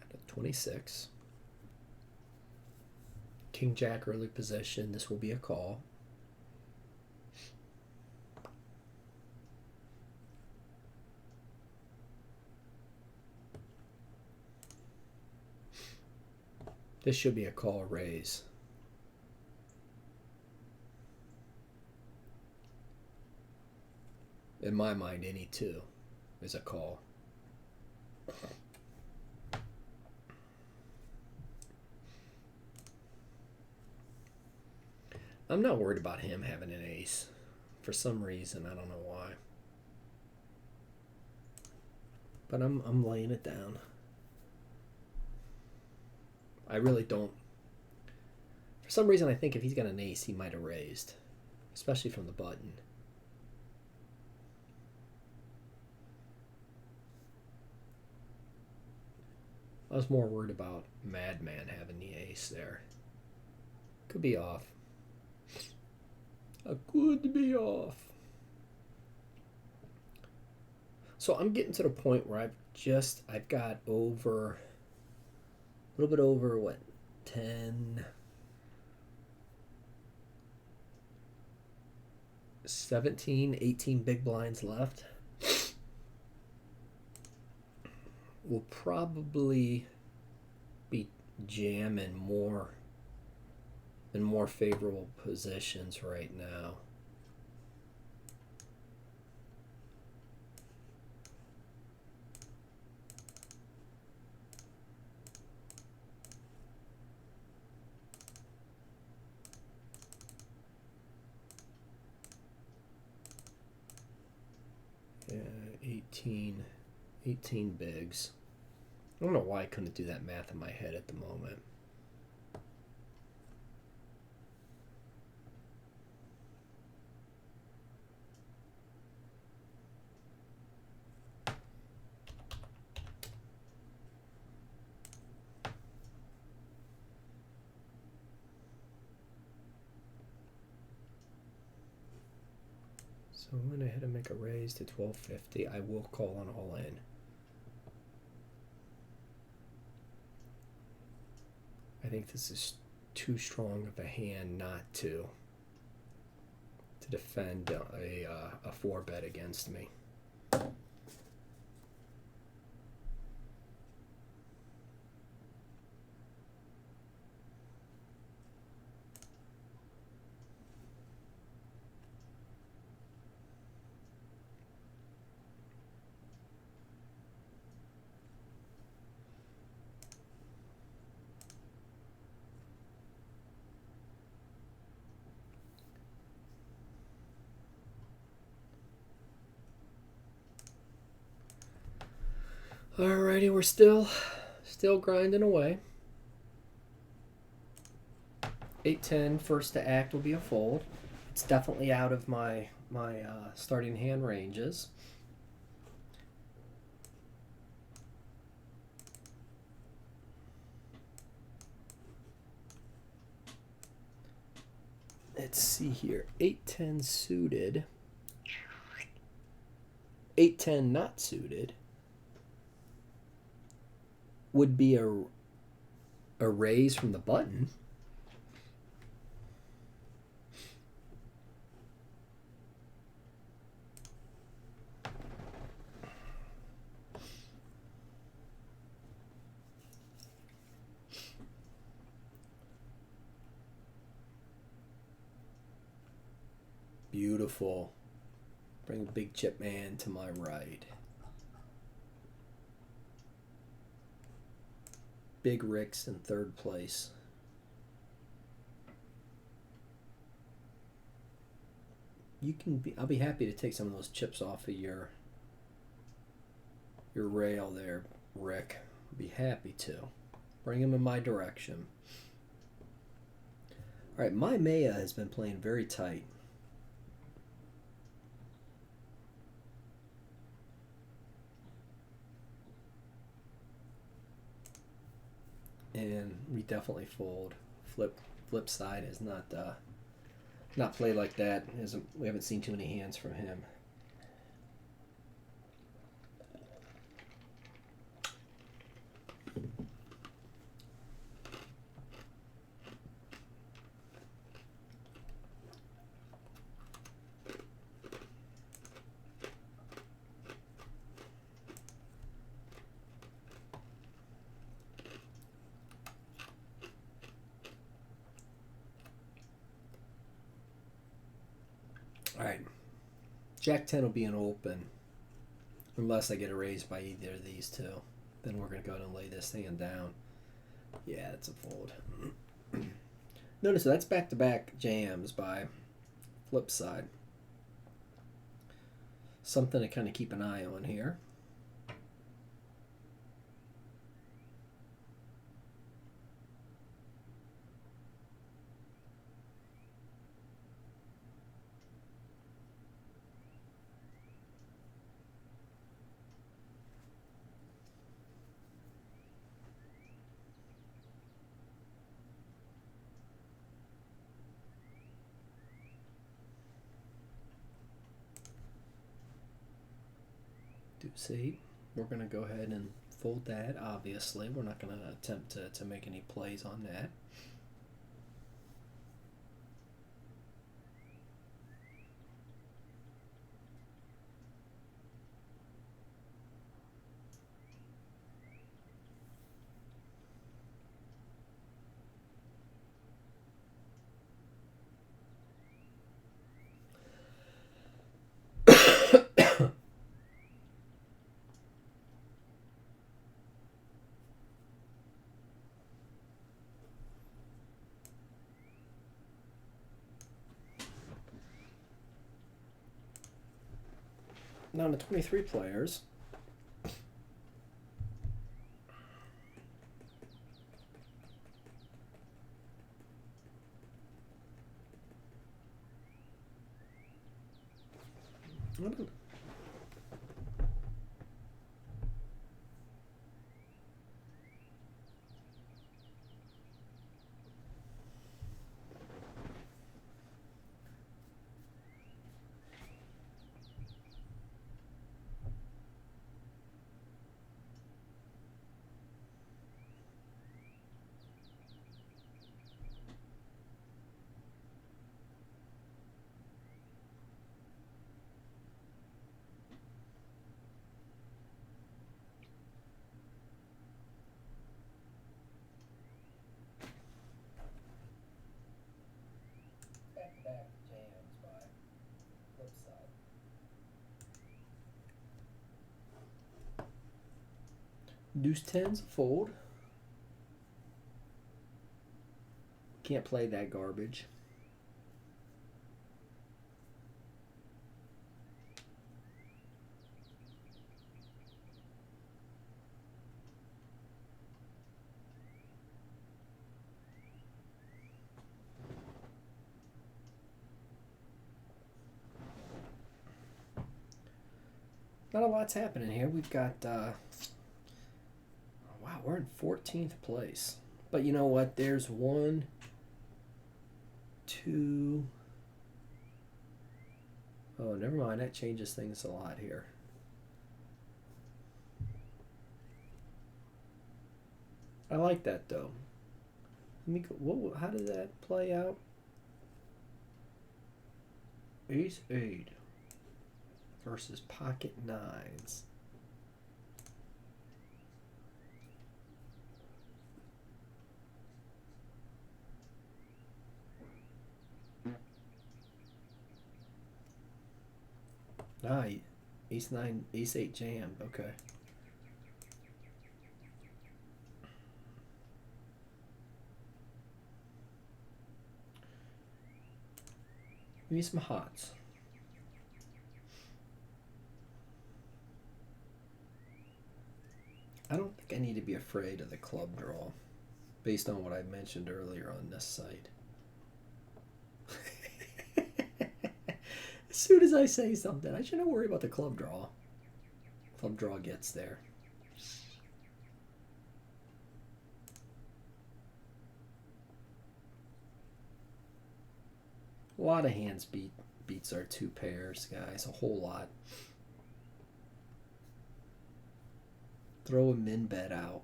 Out of 26. King Jack early position. This will be a call. This should be a call raise. In my mind, any two is a call. I'm not worried about him having an ace. For some reason, I don't know why. But I'm laying it down. I really don't. For some reason, I think if he's got an ace, he might have raised, especially from the button. I was more worried about Madman having the ace there. Could be off. I could be off. So I'm getting to the point where I've got over. A little bit over, 10, 17, 18 big blinds left. We'll probably be jamming more in more favorable positions right now. Yeah, 18 bigs. I don't know why I couldn't do that math in my head at the moment. So I'm going to hit and make a raise to 1250. I will call on all in. I think this is too strong of a hand not to defend a 4-bet against me. Alrighty, we're still grinding away. 8-10, first to act will be a fold. It's definitely out of my starting hand ranges. Let's see here. 8-10 suited. 8-10 not suited would be a raise from the button. Beautiful. Bring Big Chip Man to my right. Big Rick's in third place. I'll be happy to take some of those chips off of your rail there, Rick. I'll be happy to. Bring them in my direction. All right, my Maya has been playing very tight. And we definitely fold. Flip side is not played like that. We haven't seen too many hands from him. Alright. Jack 10 will be an open. Unless I get a raise by either of these two. Then we're going to go ahead and lay this hand down. Yeah, it's a fold. Notice that's back-to-back jams by flip side. Something to kind of keep an eye on here. Deuce 8. We're going to go ahead and fold that, obviously. We're not going to attempt to make any plays on that. Down to 23 players. Deuce 10's a fold. Can't play that garbage. Not a lot's happening here. We've got, wow, we're in 14th place. But you know what? There's 1, 2. Oh, never mind. That changes things a lot here. I like that though. Let me go. How did that play out? Ace 8 versus pocket 9s. Ah, Ace 9, Ace 8 jammed. Okay. Give me some hots. I don't think I need to be afraid of the club draw based on what I mentioned earlier on this site. As soon as I say something, I shouldn't worry about the club draw. Club draw gets there. A lot of hands beats our 2 pairs, guys. A whole lot. Throw a min bet out.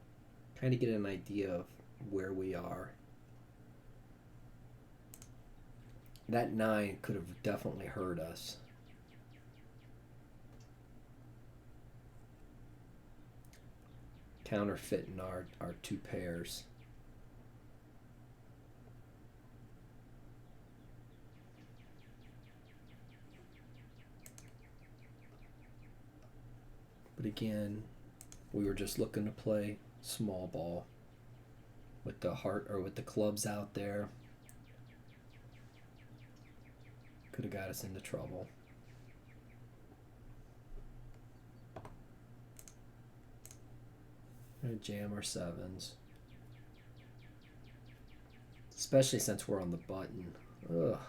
Kind of get an idea of where we are. That 9 could have definitely hurt us. Counterfeiting our 2 pairs. But again, we were just looking to play small ball with the heart or with the clubs out there. Could have got us into trouble. Gonna jam our 7s. Especially since we're on the button. Ugh.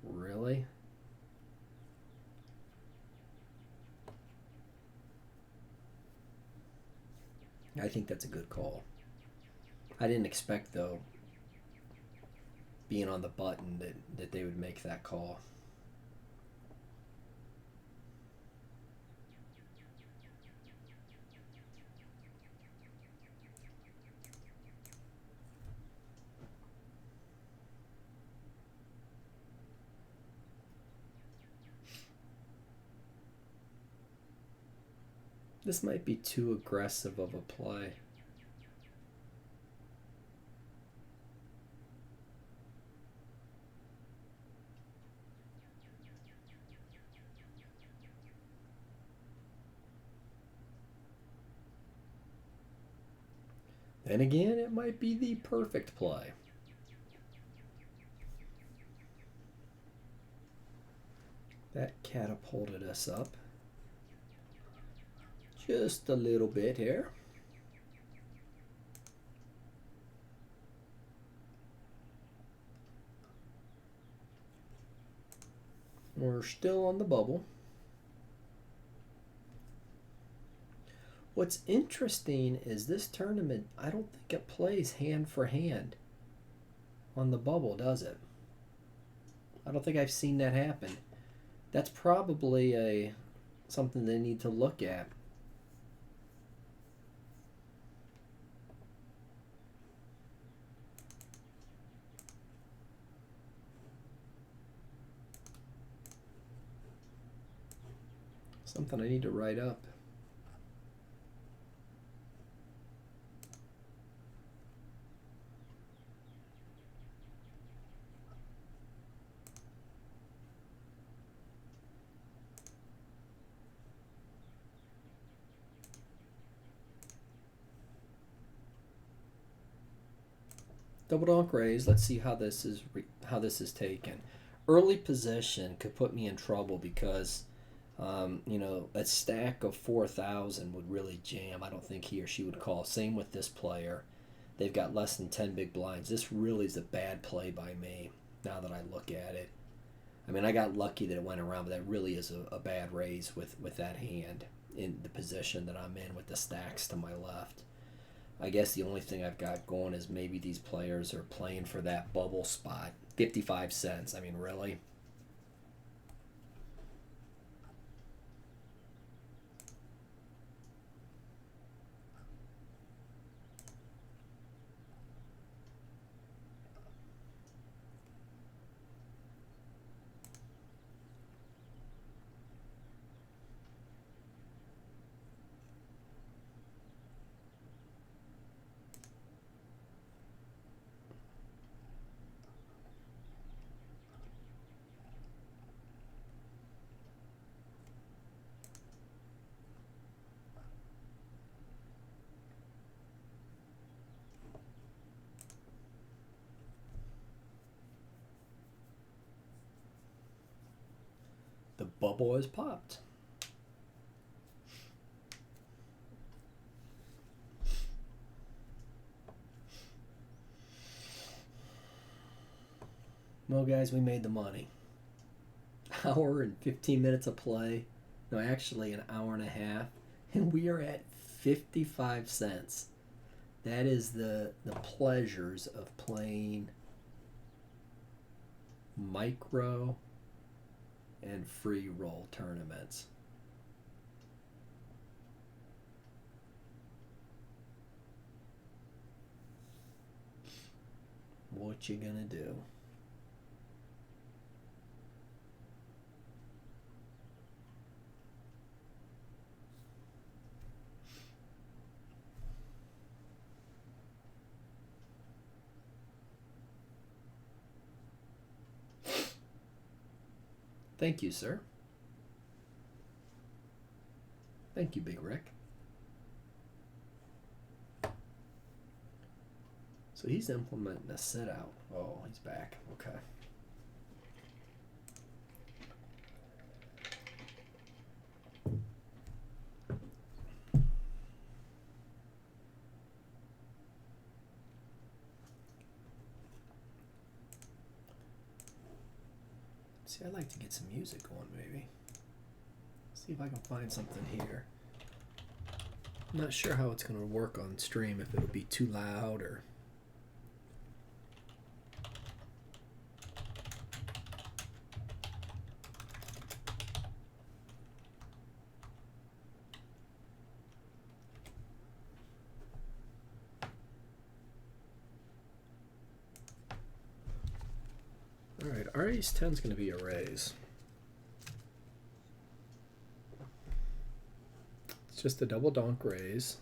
Really? I think that's a good call. I didn't expect, though, being on the button, that they would make that call. This might be too aggressive of a play. Then again, it might be the perfect play. That catapulted us up just a little bit here. We're still on the bubble. What's interesting is this tournament, I don't think it plays hand for hand on the bubble, does it? I don't think I've seen that happen. That's probably something they need to look at. Something I need to write up. Double donk raise. Let's see how this is taken. Early position could put me in trouble because, a stack of 4,000 would really jam. I don't think he or she would call. Same with this player. They've got less than 10 big blinds. This really is a bad play by me now that I look at it. I mean, I got lucky that it went around, but that really is a bad raise with that hand in the position that I'm in with the stacks to my left. I guess the only thing I've got going is maybe these players are playing for that bubble spot. 55 cents. I mean, really? The bubble has popped. Well, guys, we made the money. Hour and 15 minutes of play. No, actually, an hour and a half. And we are at 55 cents. That is the pleasures of playing micro and free roll tournaments. What you gonna do? Thank you, sir. Thank you, Big Rick. So he's implementing a sit out. Oh, he's back. Okay. See, I'd like to get some music going, maybe. See if I can find something here. I'm not sure how it's going to work on stream, if it'll be too loud or... Alright, our ace 10 is going to be a raise. It's just a double donk raise.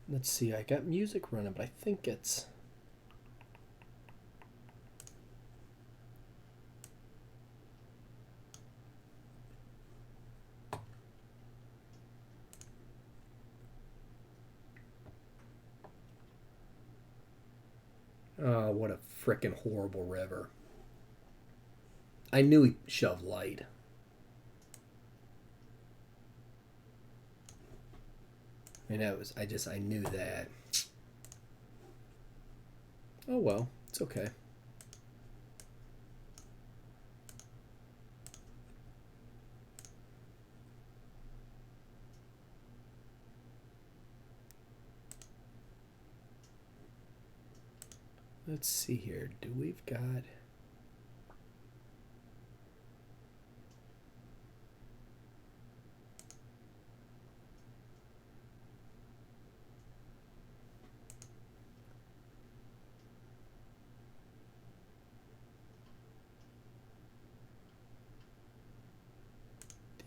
Let's see, I got music running, but I think it's... Oh, what a frickin' horrible river. I knew he shoved light. I mean, I knew that. Oh well, it's okay. Let's see here. Do we've got...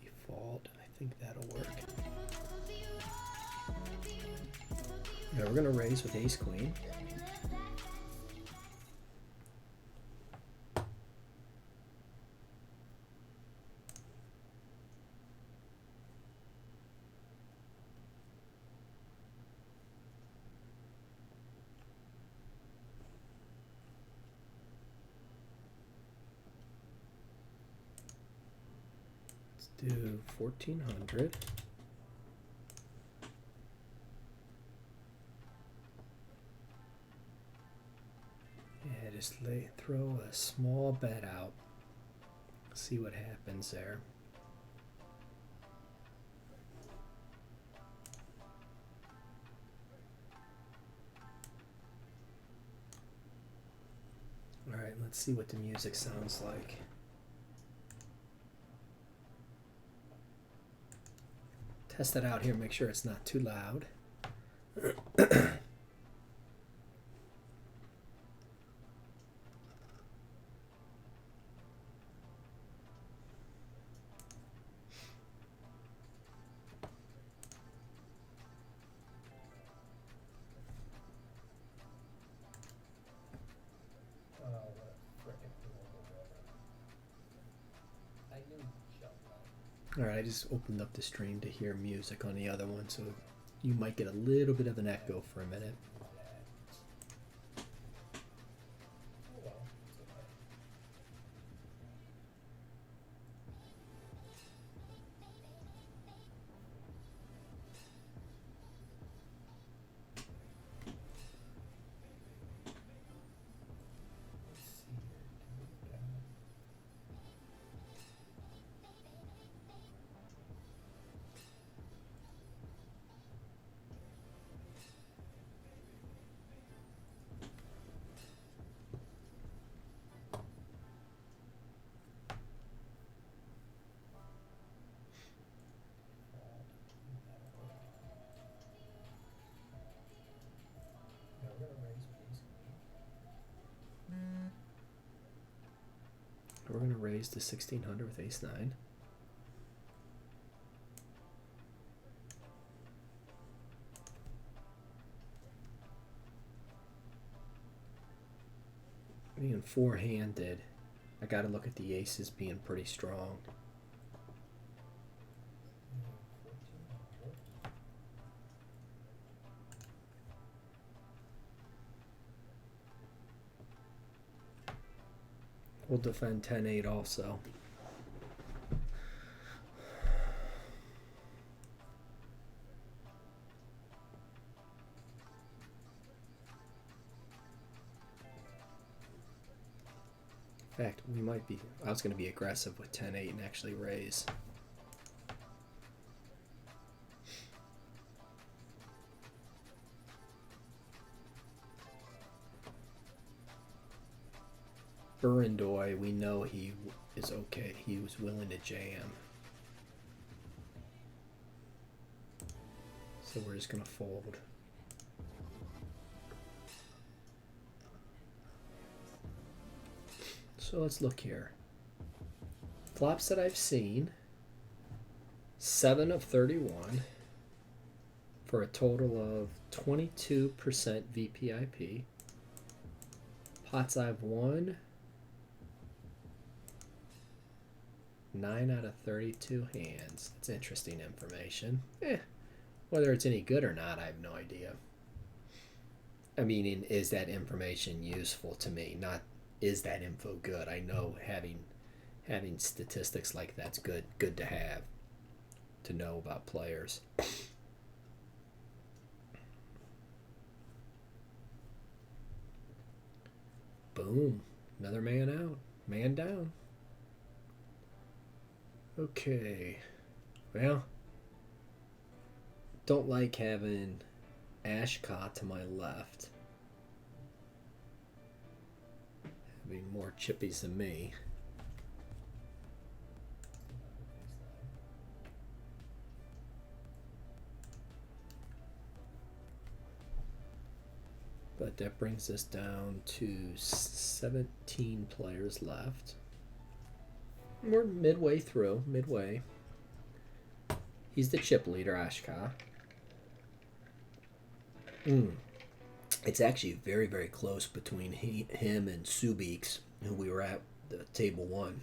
default. I think that'll work. Yeah, we're going to raise with ace-queen. Do 1400. Yeah, just throw a small bet out. See what happens there. All right, let's see what the music sounds like. Test it out here, make sure it's not too loud. All right, I just opened up the stream to hear music on the other one, so you might get a little bit of an echo for a minute. We're going to raise to 1600 with ace 9. Being four-handed, I got to look at the aces being pretty strong. We'll defend 10-8 also. In fact, we might be, I was going to be aggressive with 10-8 and actually raise. Burendoy, we know he is okay. He was willing to jam. So we're just going to fold. So let's look here. Flops that I've seen, 7 of 31 for a total of 22% VPIP. Pots I've won, 9 out of 32 hands. That's interesting information. Whether it's any good or not, I have no idea. I mean, is that information useful to me? Not, is that info good? I know having statistics like that's good to have, to know about players. Boom. Another man out. Man down. Okay. Well, don't like having Ashka to my left. Having more chippies than me. But that brings us down to 17 players left. We're midway through, midway. He's the chip leader, Ashka. It's actually very, very close between him and Subiks, who we were at the table 1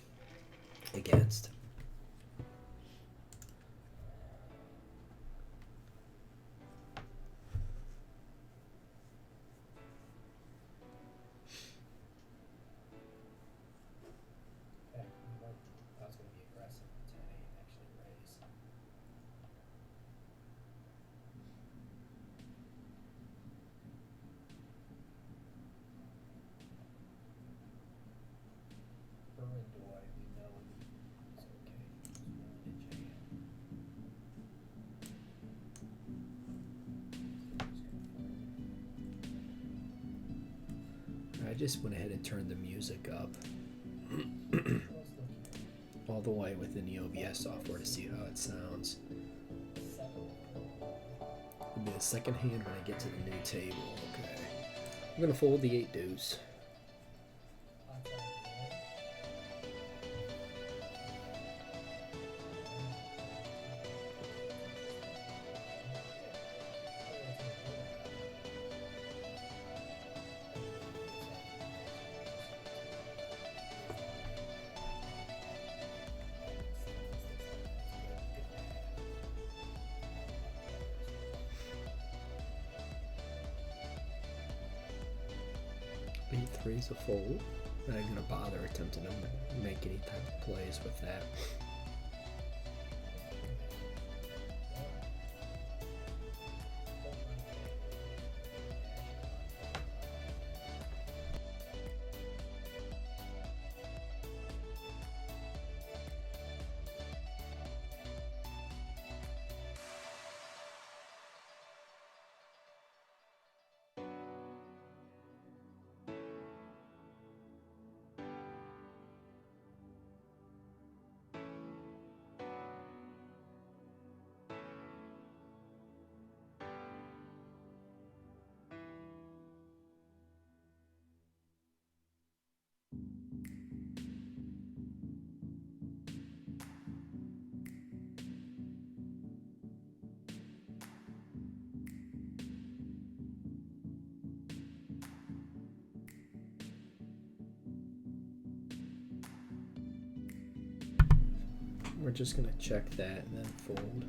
against. just went ahead and turned the music up all the way within the OBS software to see how it sounds. It'll be the second hand when I get to the new table. Okay. I'm going to fold the 8 deuce. E3 is a fold. I'm not going to bother attempting to make any type of plays with that. We're just going to check that and then fold.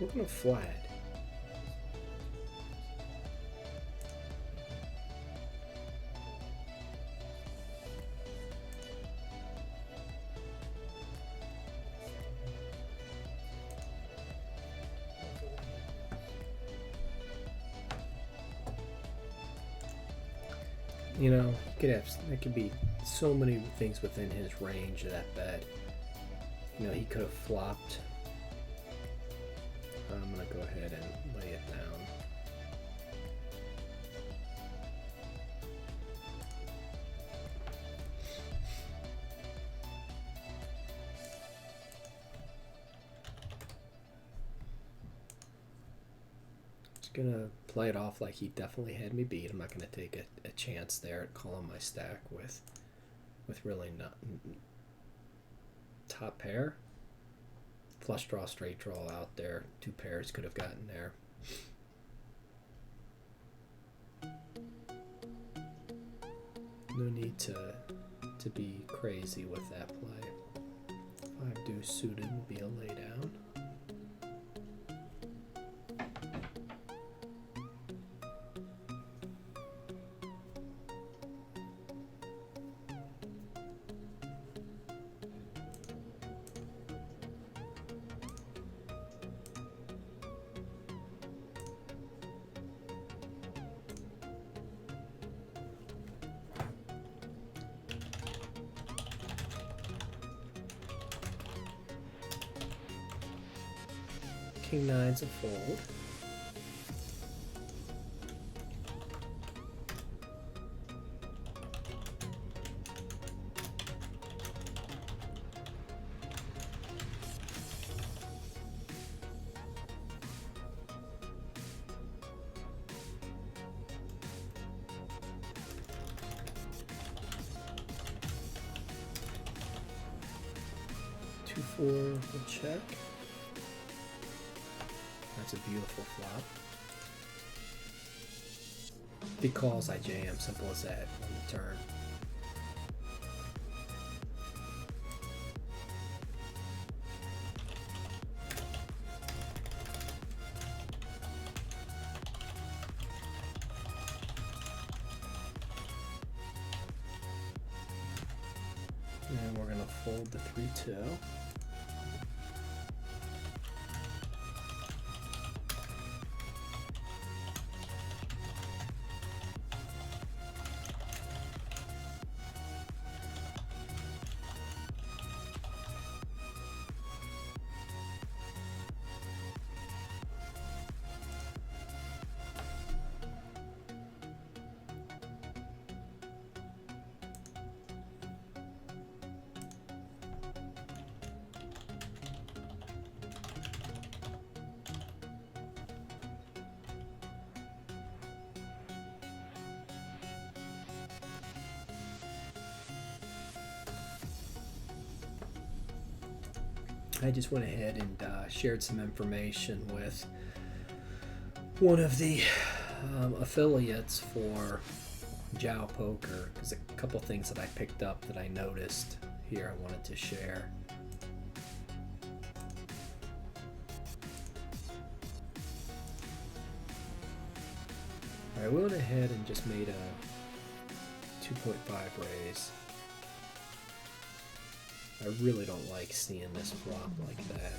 We're going to flat. You know, there could be so many things within his range of that bet. You know, he could have flopped. I'm going to go ahead and lay it down. Just going to play it off like he definitely had me beat. I'm not going to take a chance there at calling my stack with really not top pair. Flush draw, straight draw out there. 2 pairs could have gotten there. No need to be crazy with that play. 5 deuce suited will be a lay down. King 9's a fold. Two, 4 will check. That's a beautiful flop. If he calls, I jam. Simple as that on the turn. And we're going to fold the 3-2. I just went ahead and shared some information with one of the affiliates for Jow Poker. There's a couple things that I picked up that I noticed here I wanted to share. Alright, we went ahead and just made a 2.5 raise. I really don't like seeing this flop like that.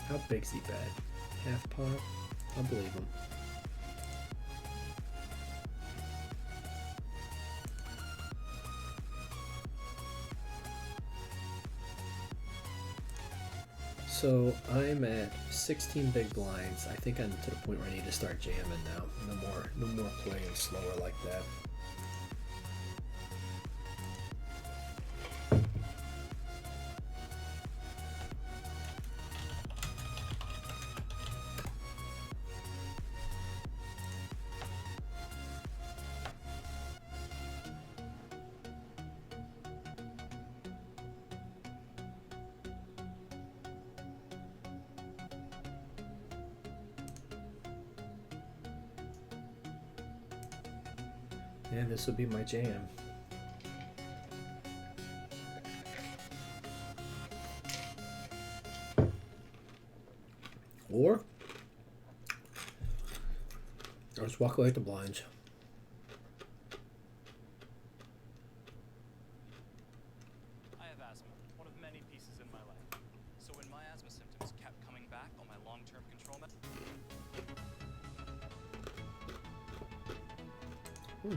How big's he bet? Half pot? I'll believe him. So I'm at 16 big blinds. I think I'm to the point where I need to start jamming now. No more playing slower like that. And this will be my jam. Or I'll just walk away with the blinds. I have asthma, one of many pieces in my life. So when my asthma symptoms kept coming back on my long-term control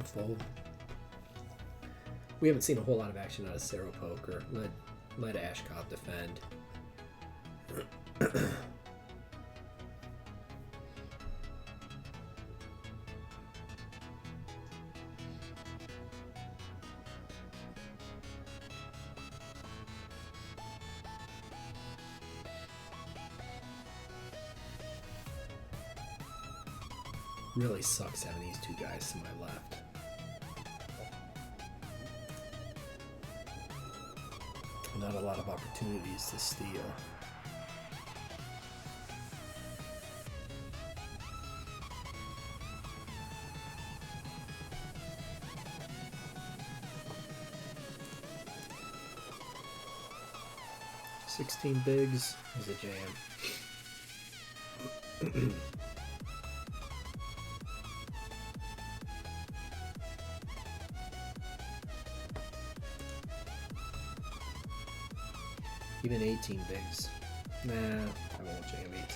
Fold. We haven't seen a whole lot of action out of Cerro Poker. Let Ashcop defend. Really sucks having these two guys to my left. Not a lot of opportunities to steal. $16 bigs is a jam. Even 18 bigs. Nah, I won't jam 18.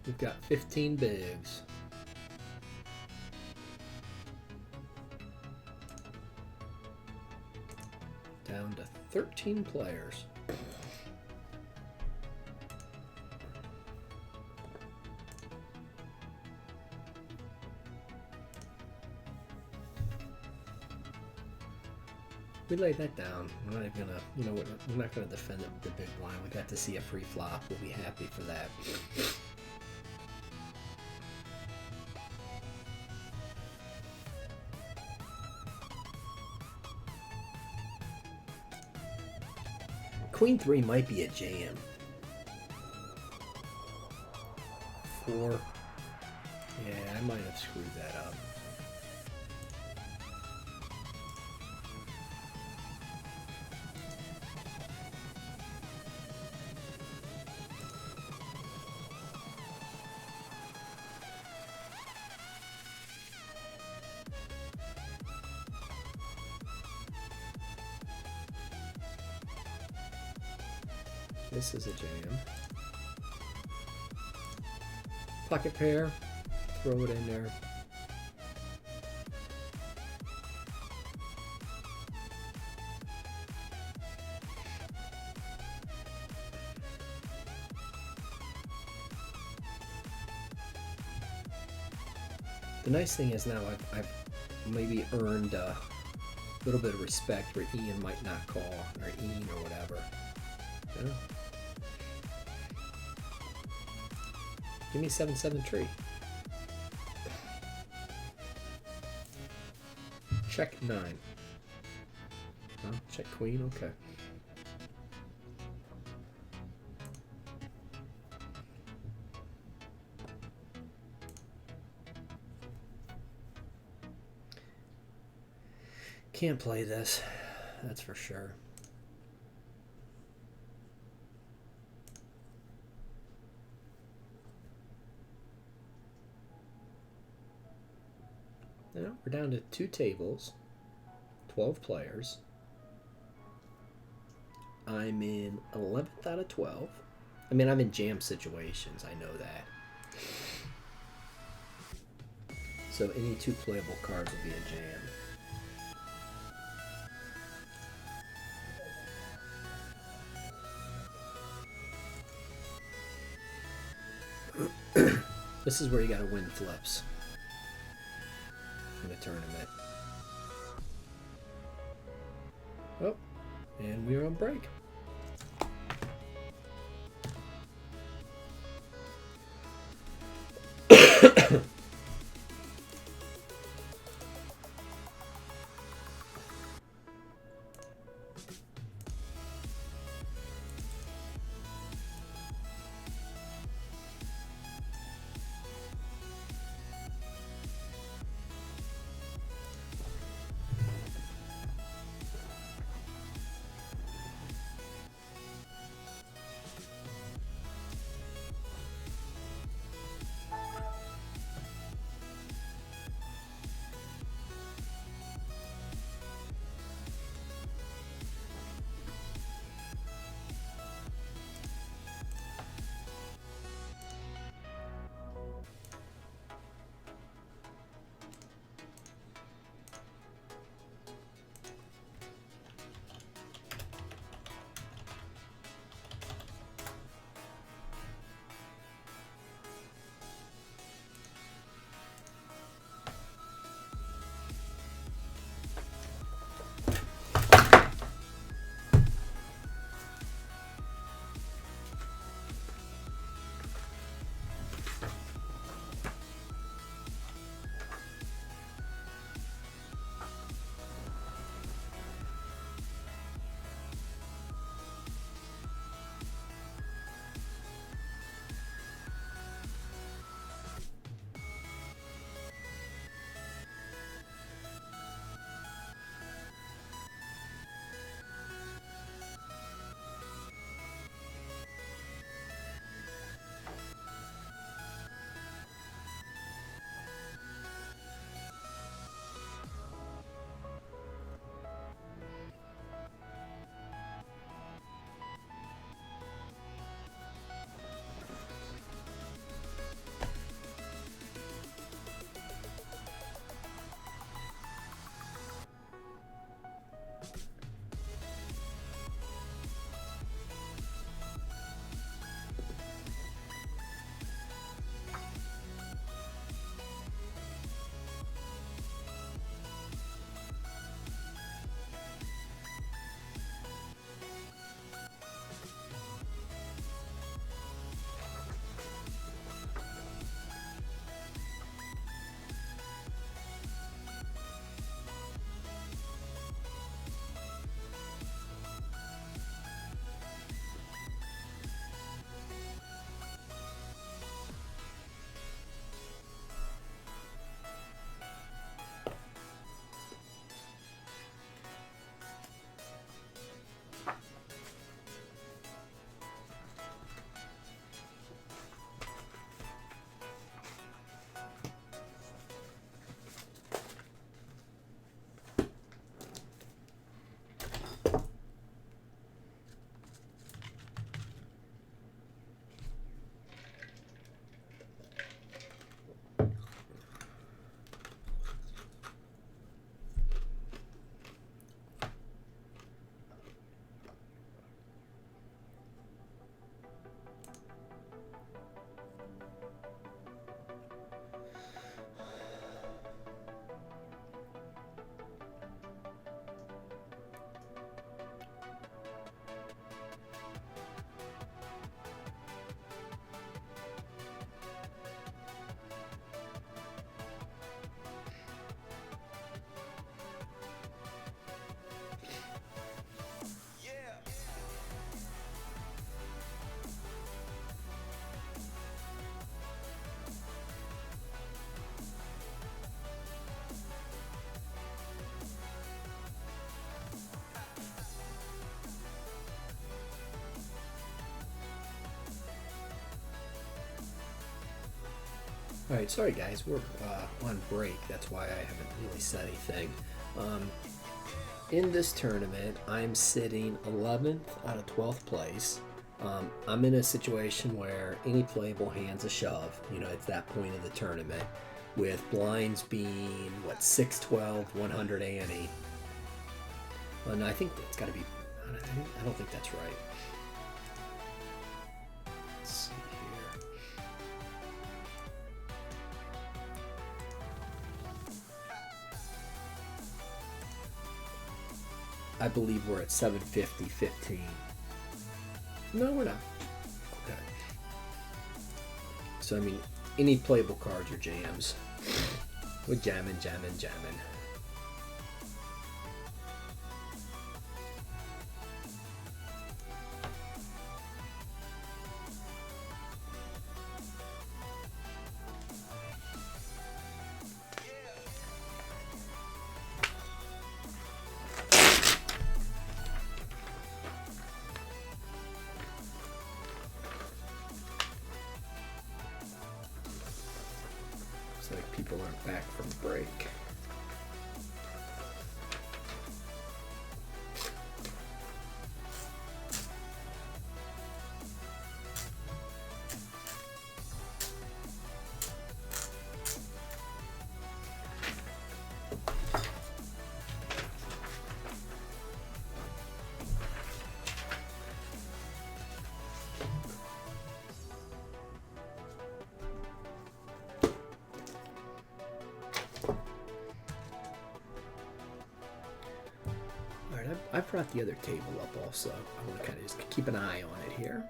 We've got 15 bigs. Down to 13 players. We laid that down. We're not even gonna, we're not gonna defend the big blind. We got to see a free flop. We'll be happy for that. Queen 3 might be a jam. 4. Yeah, I might have screwed that up. This is a jam. Pocket pair. Throw it in there. The nice thing is now I've maybe earned a little bit of respect where Ian might not call, or Ian or whatever. Yeah. Give me 7-7 tree. Check 9. Oh, check queen, okay. Can't play this, that's for sure. Now we're down to 2 tables, 12 players. I'm in 11th out of 12. I mean, I'm in jam situations, I know that. So any 2 playable cards will be a jam. This is where you gotta win flips in a tournament. Oh, and we're on break. All right, sorry guys, we're on break. That's why I haven't really said anything. In this tournament, I'm sitting 11th out of 12th place. I'm in a situation where any playable hand's a shove. You know, it's that point of the tournament, with blinds being what 612, 100 ante. And I think that's got to be. I don't think that's right. Let's see here. I believe we're at 750.15. No, we're not. Okay. So I mean, any playable cards are jams. We're jamming. Looks like people aren't back from break. I brought the other table up also. I want to kind of just keep an eye on it here.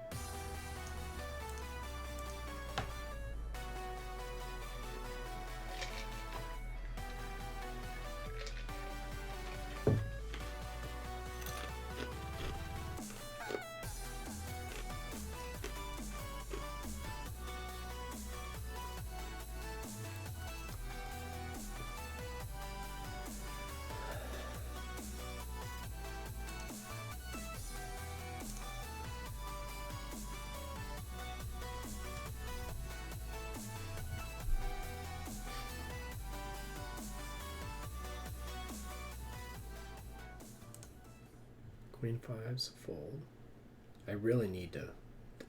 Queen five's fold. I really need to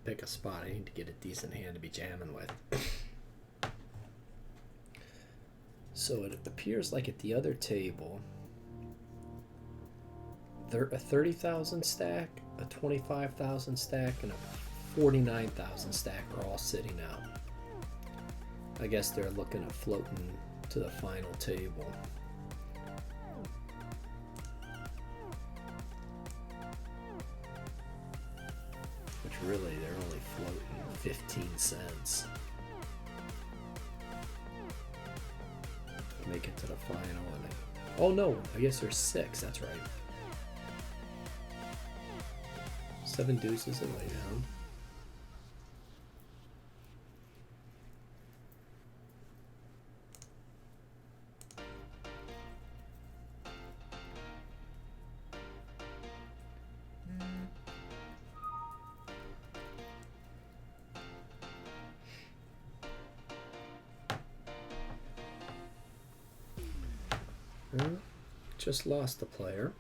pick a spot. I need to get a decent hand to be jamming with. So it appears like at the other table, a 30,000 stack, a 25,000 stack, and a 49,000 stack are all sitting out. I guess they're looking at floating to the final table. Which really, they're only floating 15 cents. Make it to the final. And oh no, I guess there's 6, that's right. 7 deuces and lay down. Just lost the player.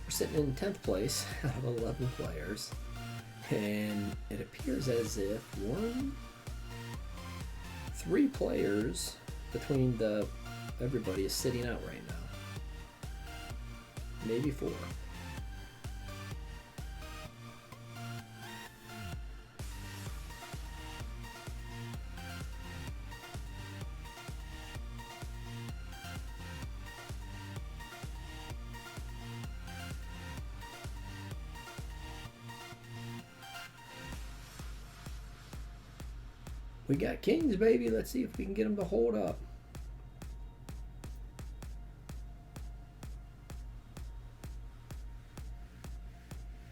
Sitting in 10th place out of 11 players, and it appears as if 3 players between everybody is sitting out right now, maybe 4. We got kings, baby. Let's see if we can get them to hold up.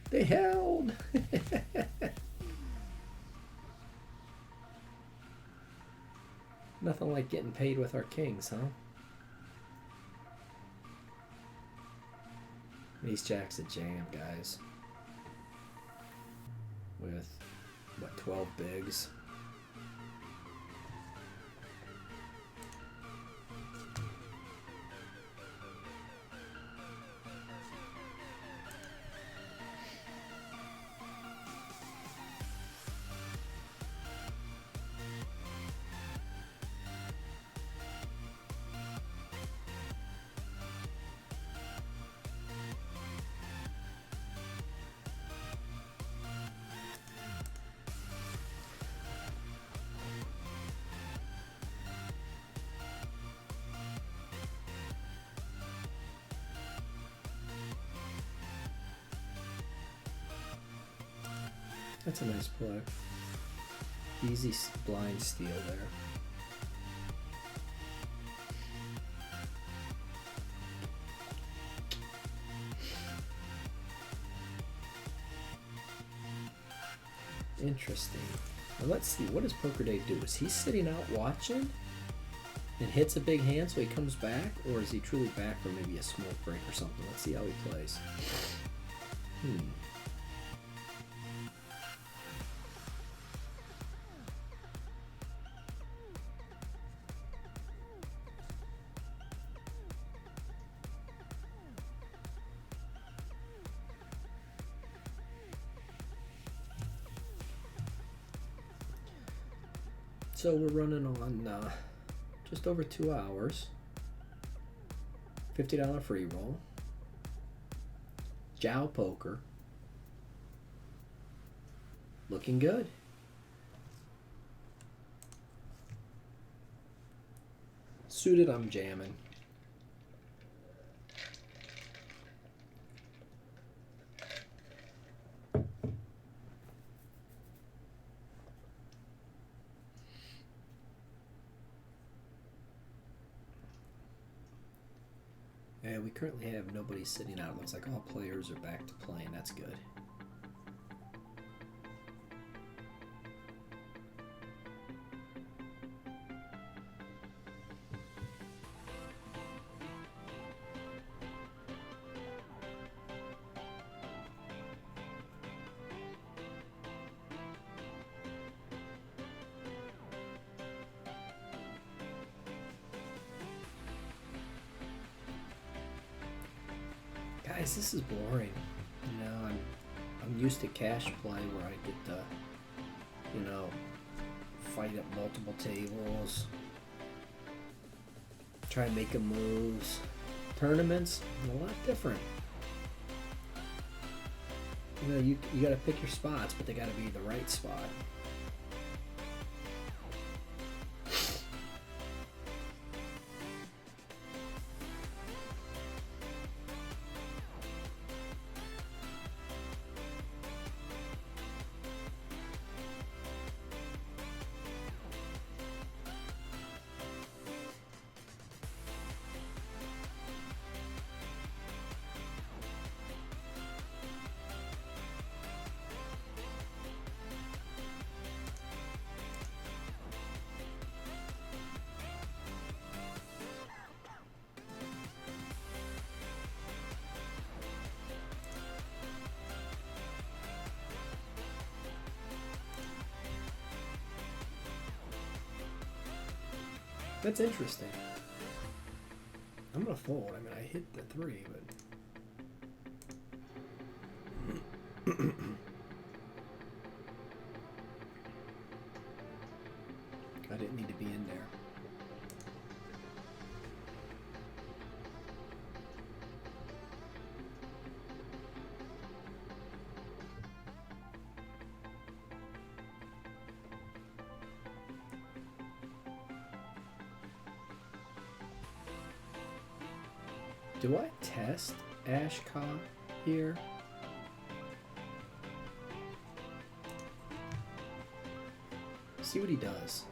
They held. Nothing like getting paid with our kings, huh? Ace Jack's a jam, guys. With, what, 12 bigs? That's a nice play. Easy blind steal there. Interesting. Now let's see, what does Poker Day do? Is he sitting out watching and hits a big hand so he comes back? Or is he truly back for maybe a smoke break or something? Let's see how he plays. So we're running on just over 2 hours. $50 free roll. Jow Poker. Looking good. Suited, I'm jamming. Yeah, we currently have nobody sitting out. It looks like all players are back to playing. That's good. Guys, this is boring. You know, I'm used to cash play where I get to, you know, fight at multiple tables, try making moves. Tournaments, a lot different. You know, you gotta pick your spots, but they gotta be the right spot. That's interesting. I'm gonna fold. I mean, I hit the 3, but I didn't need to be in there. Do I test Ashka here? see what he does.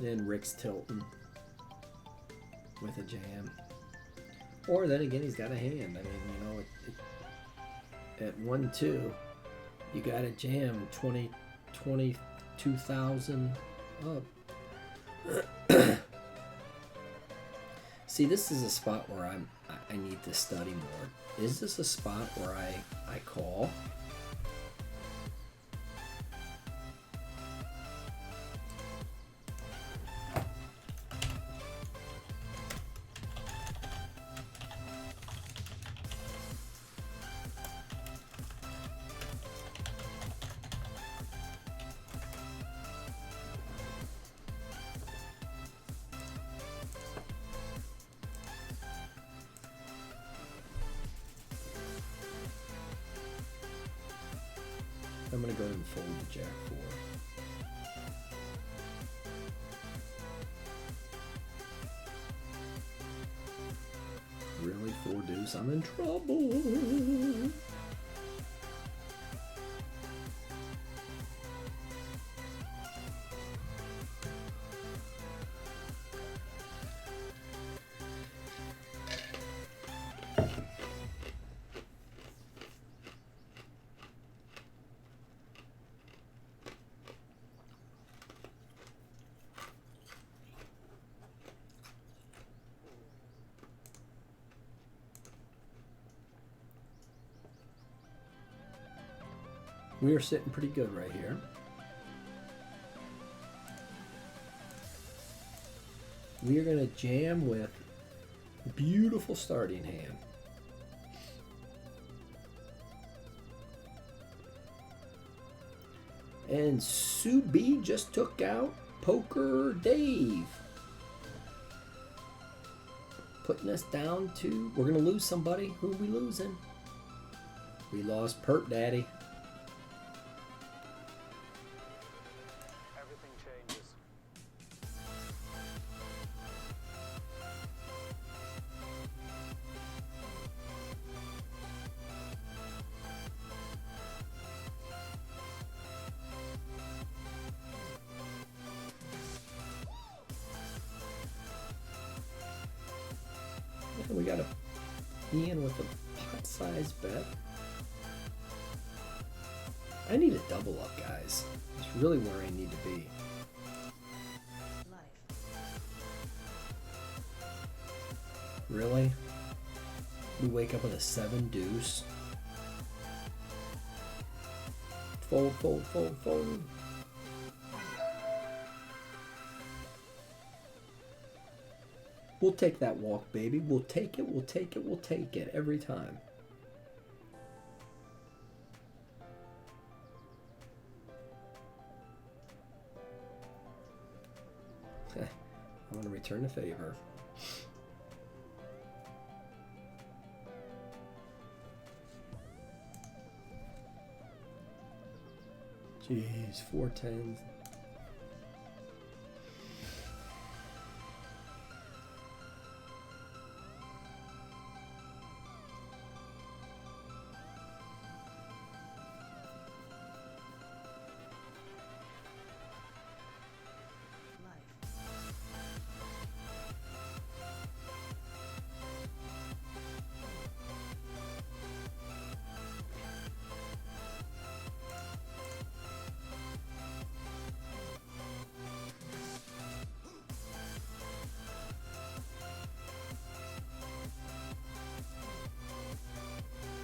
Then Rick's tilting with a jam. Or then again, he's got a hand. I mean, you know, at 1-2, you got a jam 22,000 up. See, this is a spot where I need to study more. Is this a spot where I call? I'm going to go ahead and fold the Jack 4. Really, 4 deuce? I'm in trouble. We are sitting pretty good right here. We are going to jam with a beautiful starting hand. And Sue B just took out Poker Dave. Putting us down to, we're going to lose somebody. Who are we losing? We lost Perp Daddy. Everything changes. And we got a Ian with a pot-sized bet. I need a double up, guys. That's really where I need to be. Really? We wake up with a 7 deuce. Fold, fold, fold, fold. We'll take that walk, baby. We'll take it, we'll take it, we'll take it every time. I'm going to return the favor. Jeez, 4 tens.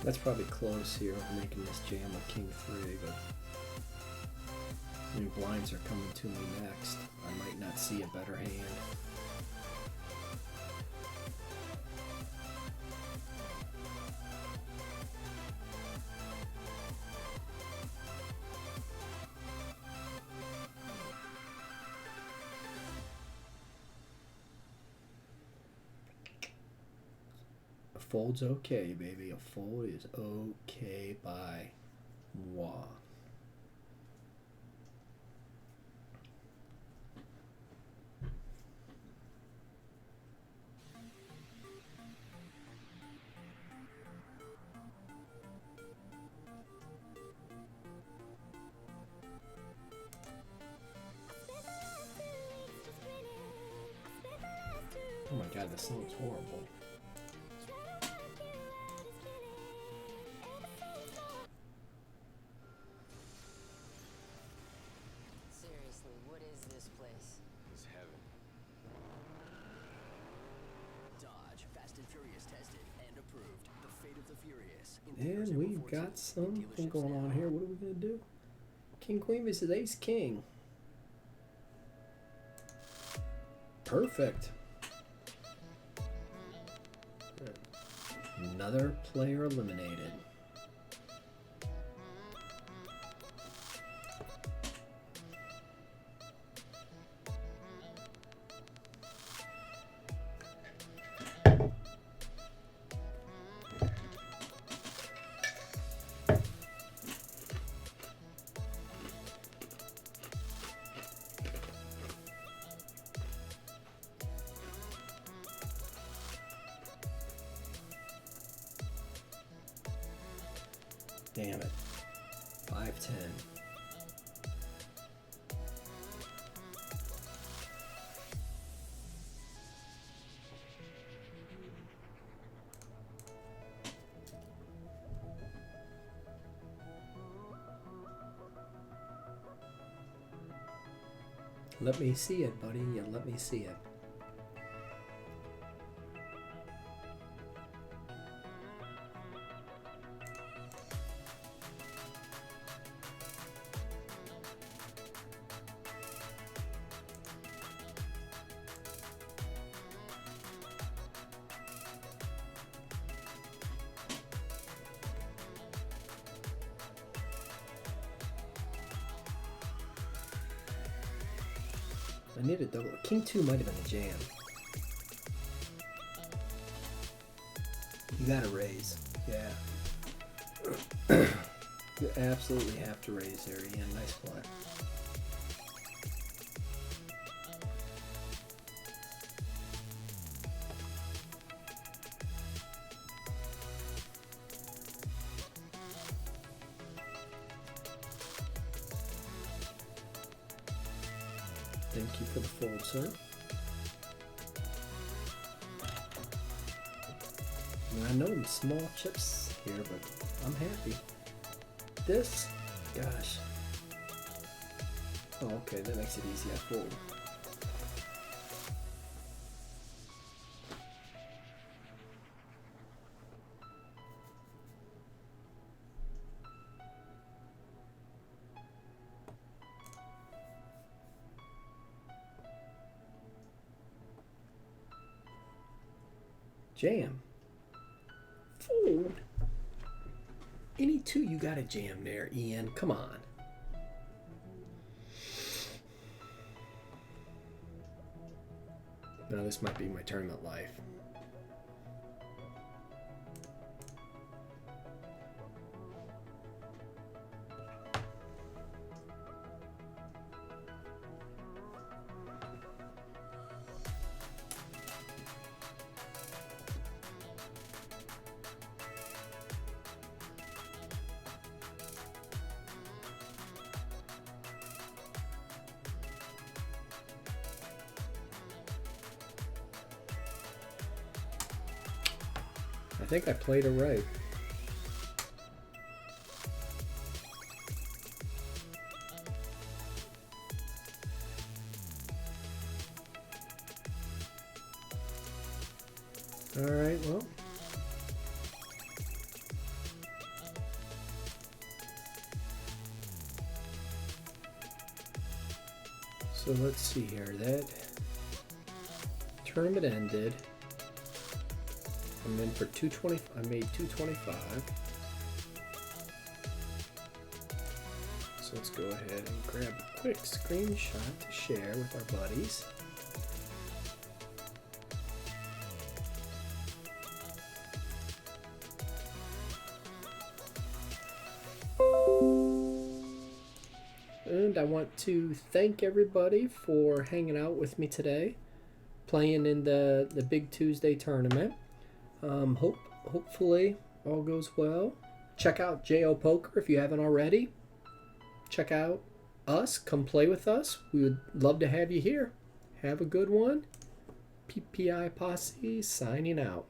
That's probably close here, making this jam with King 3, but I mean, blinds are coming to me next. I might not see a better hand. A fold's okay, baby. A fold is okay by moi. God, this song's horrible. Seriously, what is this place? It's heaven. Dodge, Fast and Furious tested and approved. The Fate of the Furious. In And theaters we've April got 14th. something Dealerships going on now. here. What are we going to do? King Queen versus Ace King. Perfect. Another player eliminated. Damn it. 5-10. Let me see it, buddy. Yeah, let me see it. I need a double. King 2 might have been a jam. You gotta raise. Yeah. You absolutely have to raise there, Ian. Nice play. Thank you for the fold, sir. I know I'm small chips here, but I'm happy. This, gosh. Oh, okay, that makes it easy. I fold. Jam. Fold. Any two you got a jam there, Ian. Come on. No, this might be my tournament life. I think I played it right. All right, well. So let's see here. That tournament ended. I'm in for 220. I made 225. So let's go ahead and grab a quick screenshot to share with our buddies. And I want to thank everybody for hanging out with me today, playing in the Big Tuesday tournament. Hopefully all goes well. Check out JO Poker if you haven't already. Check out us. Come play with us. We would love to have you here. Have a good one. PPI Posse signing out.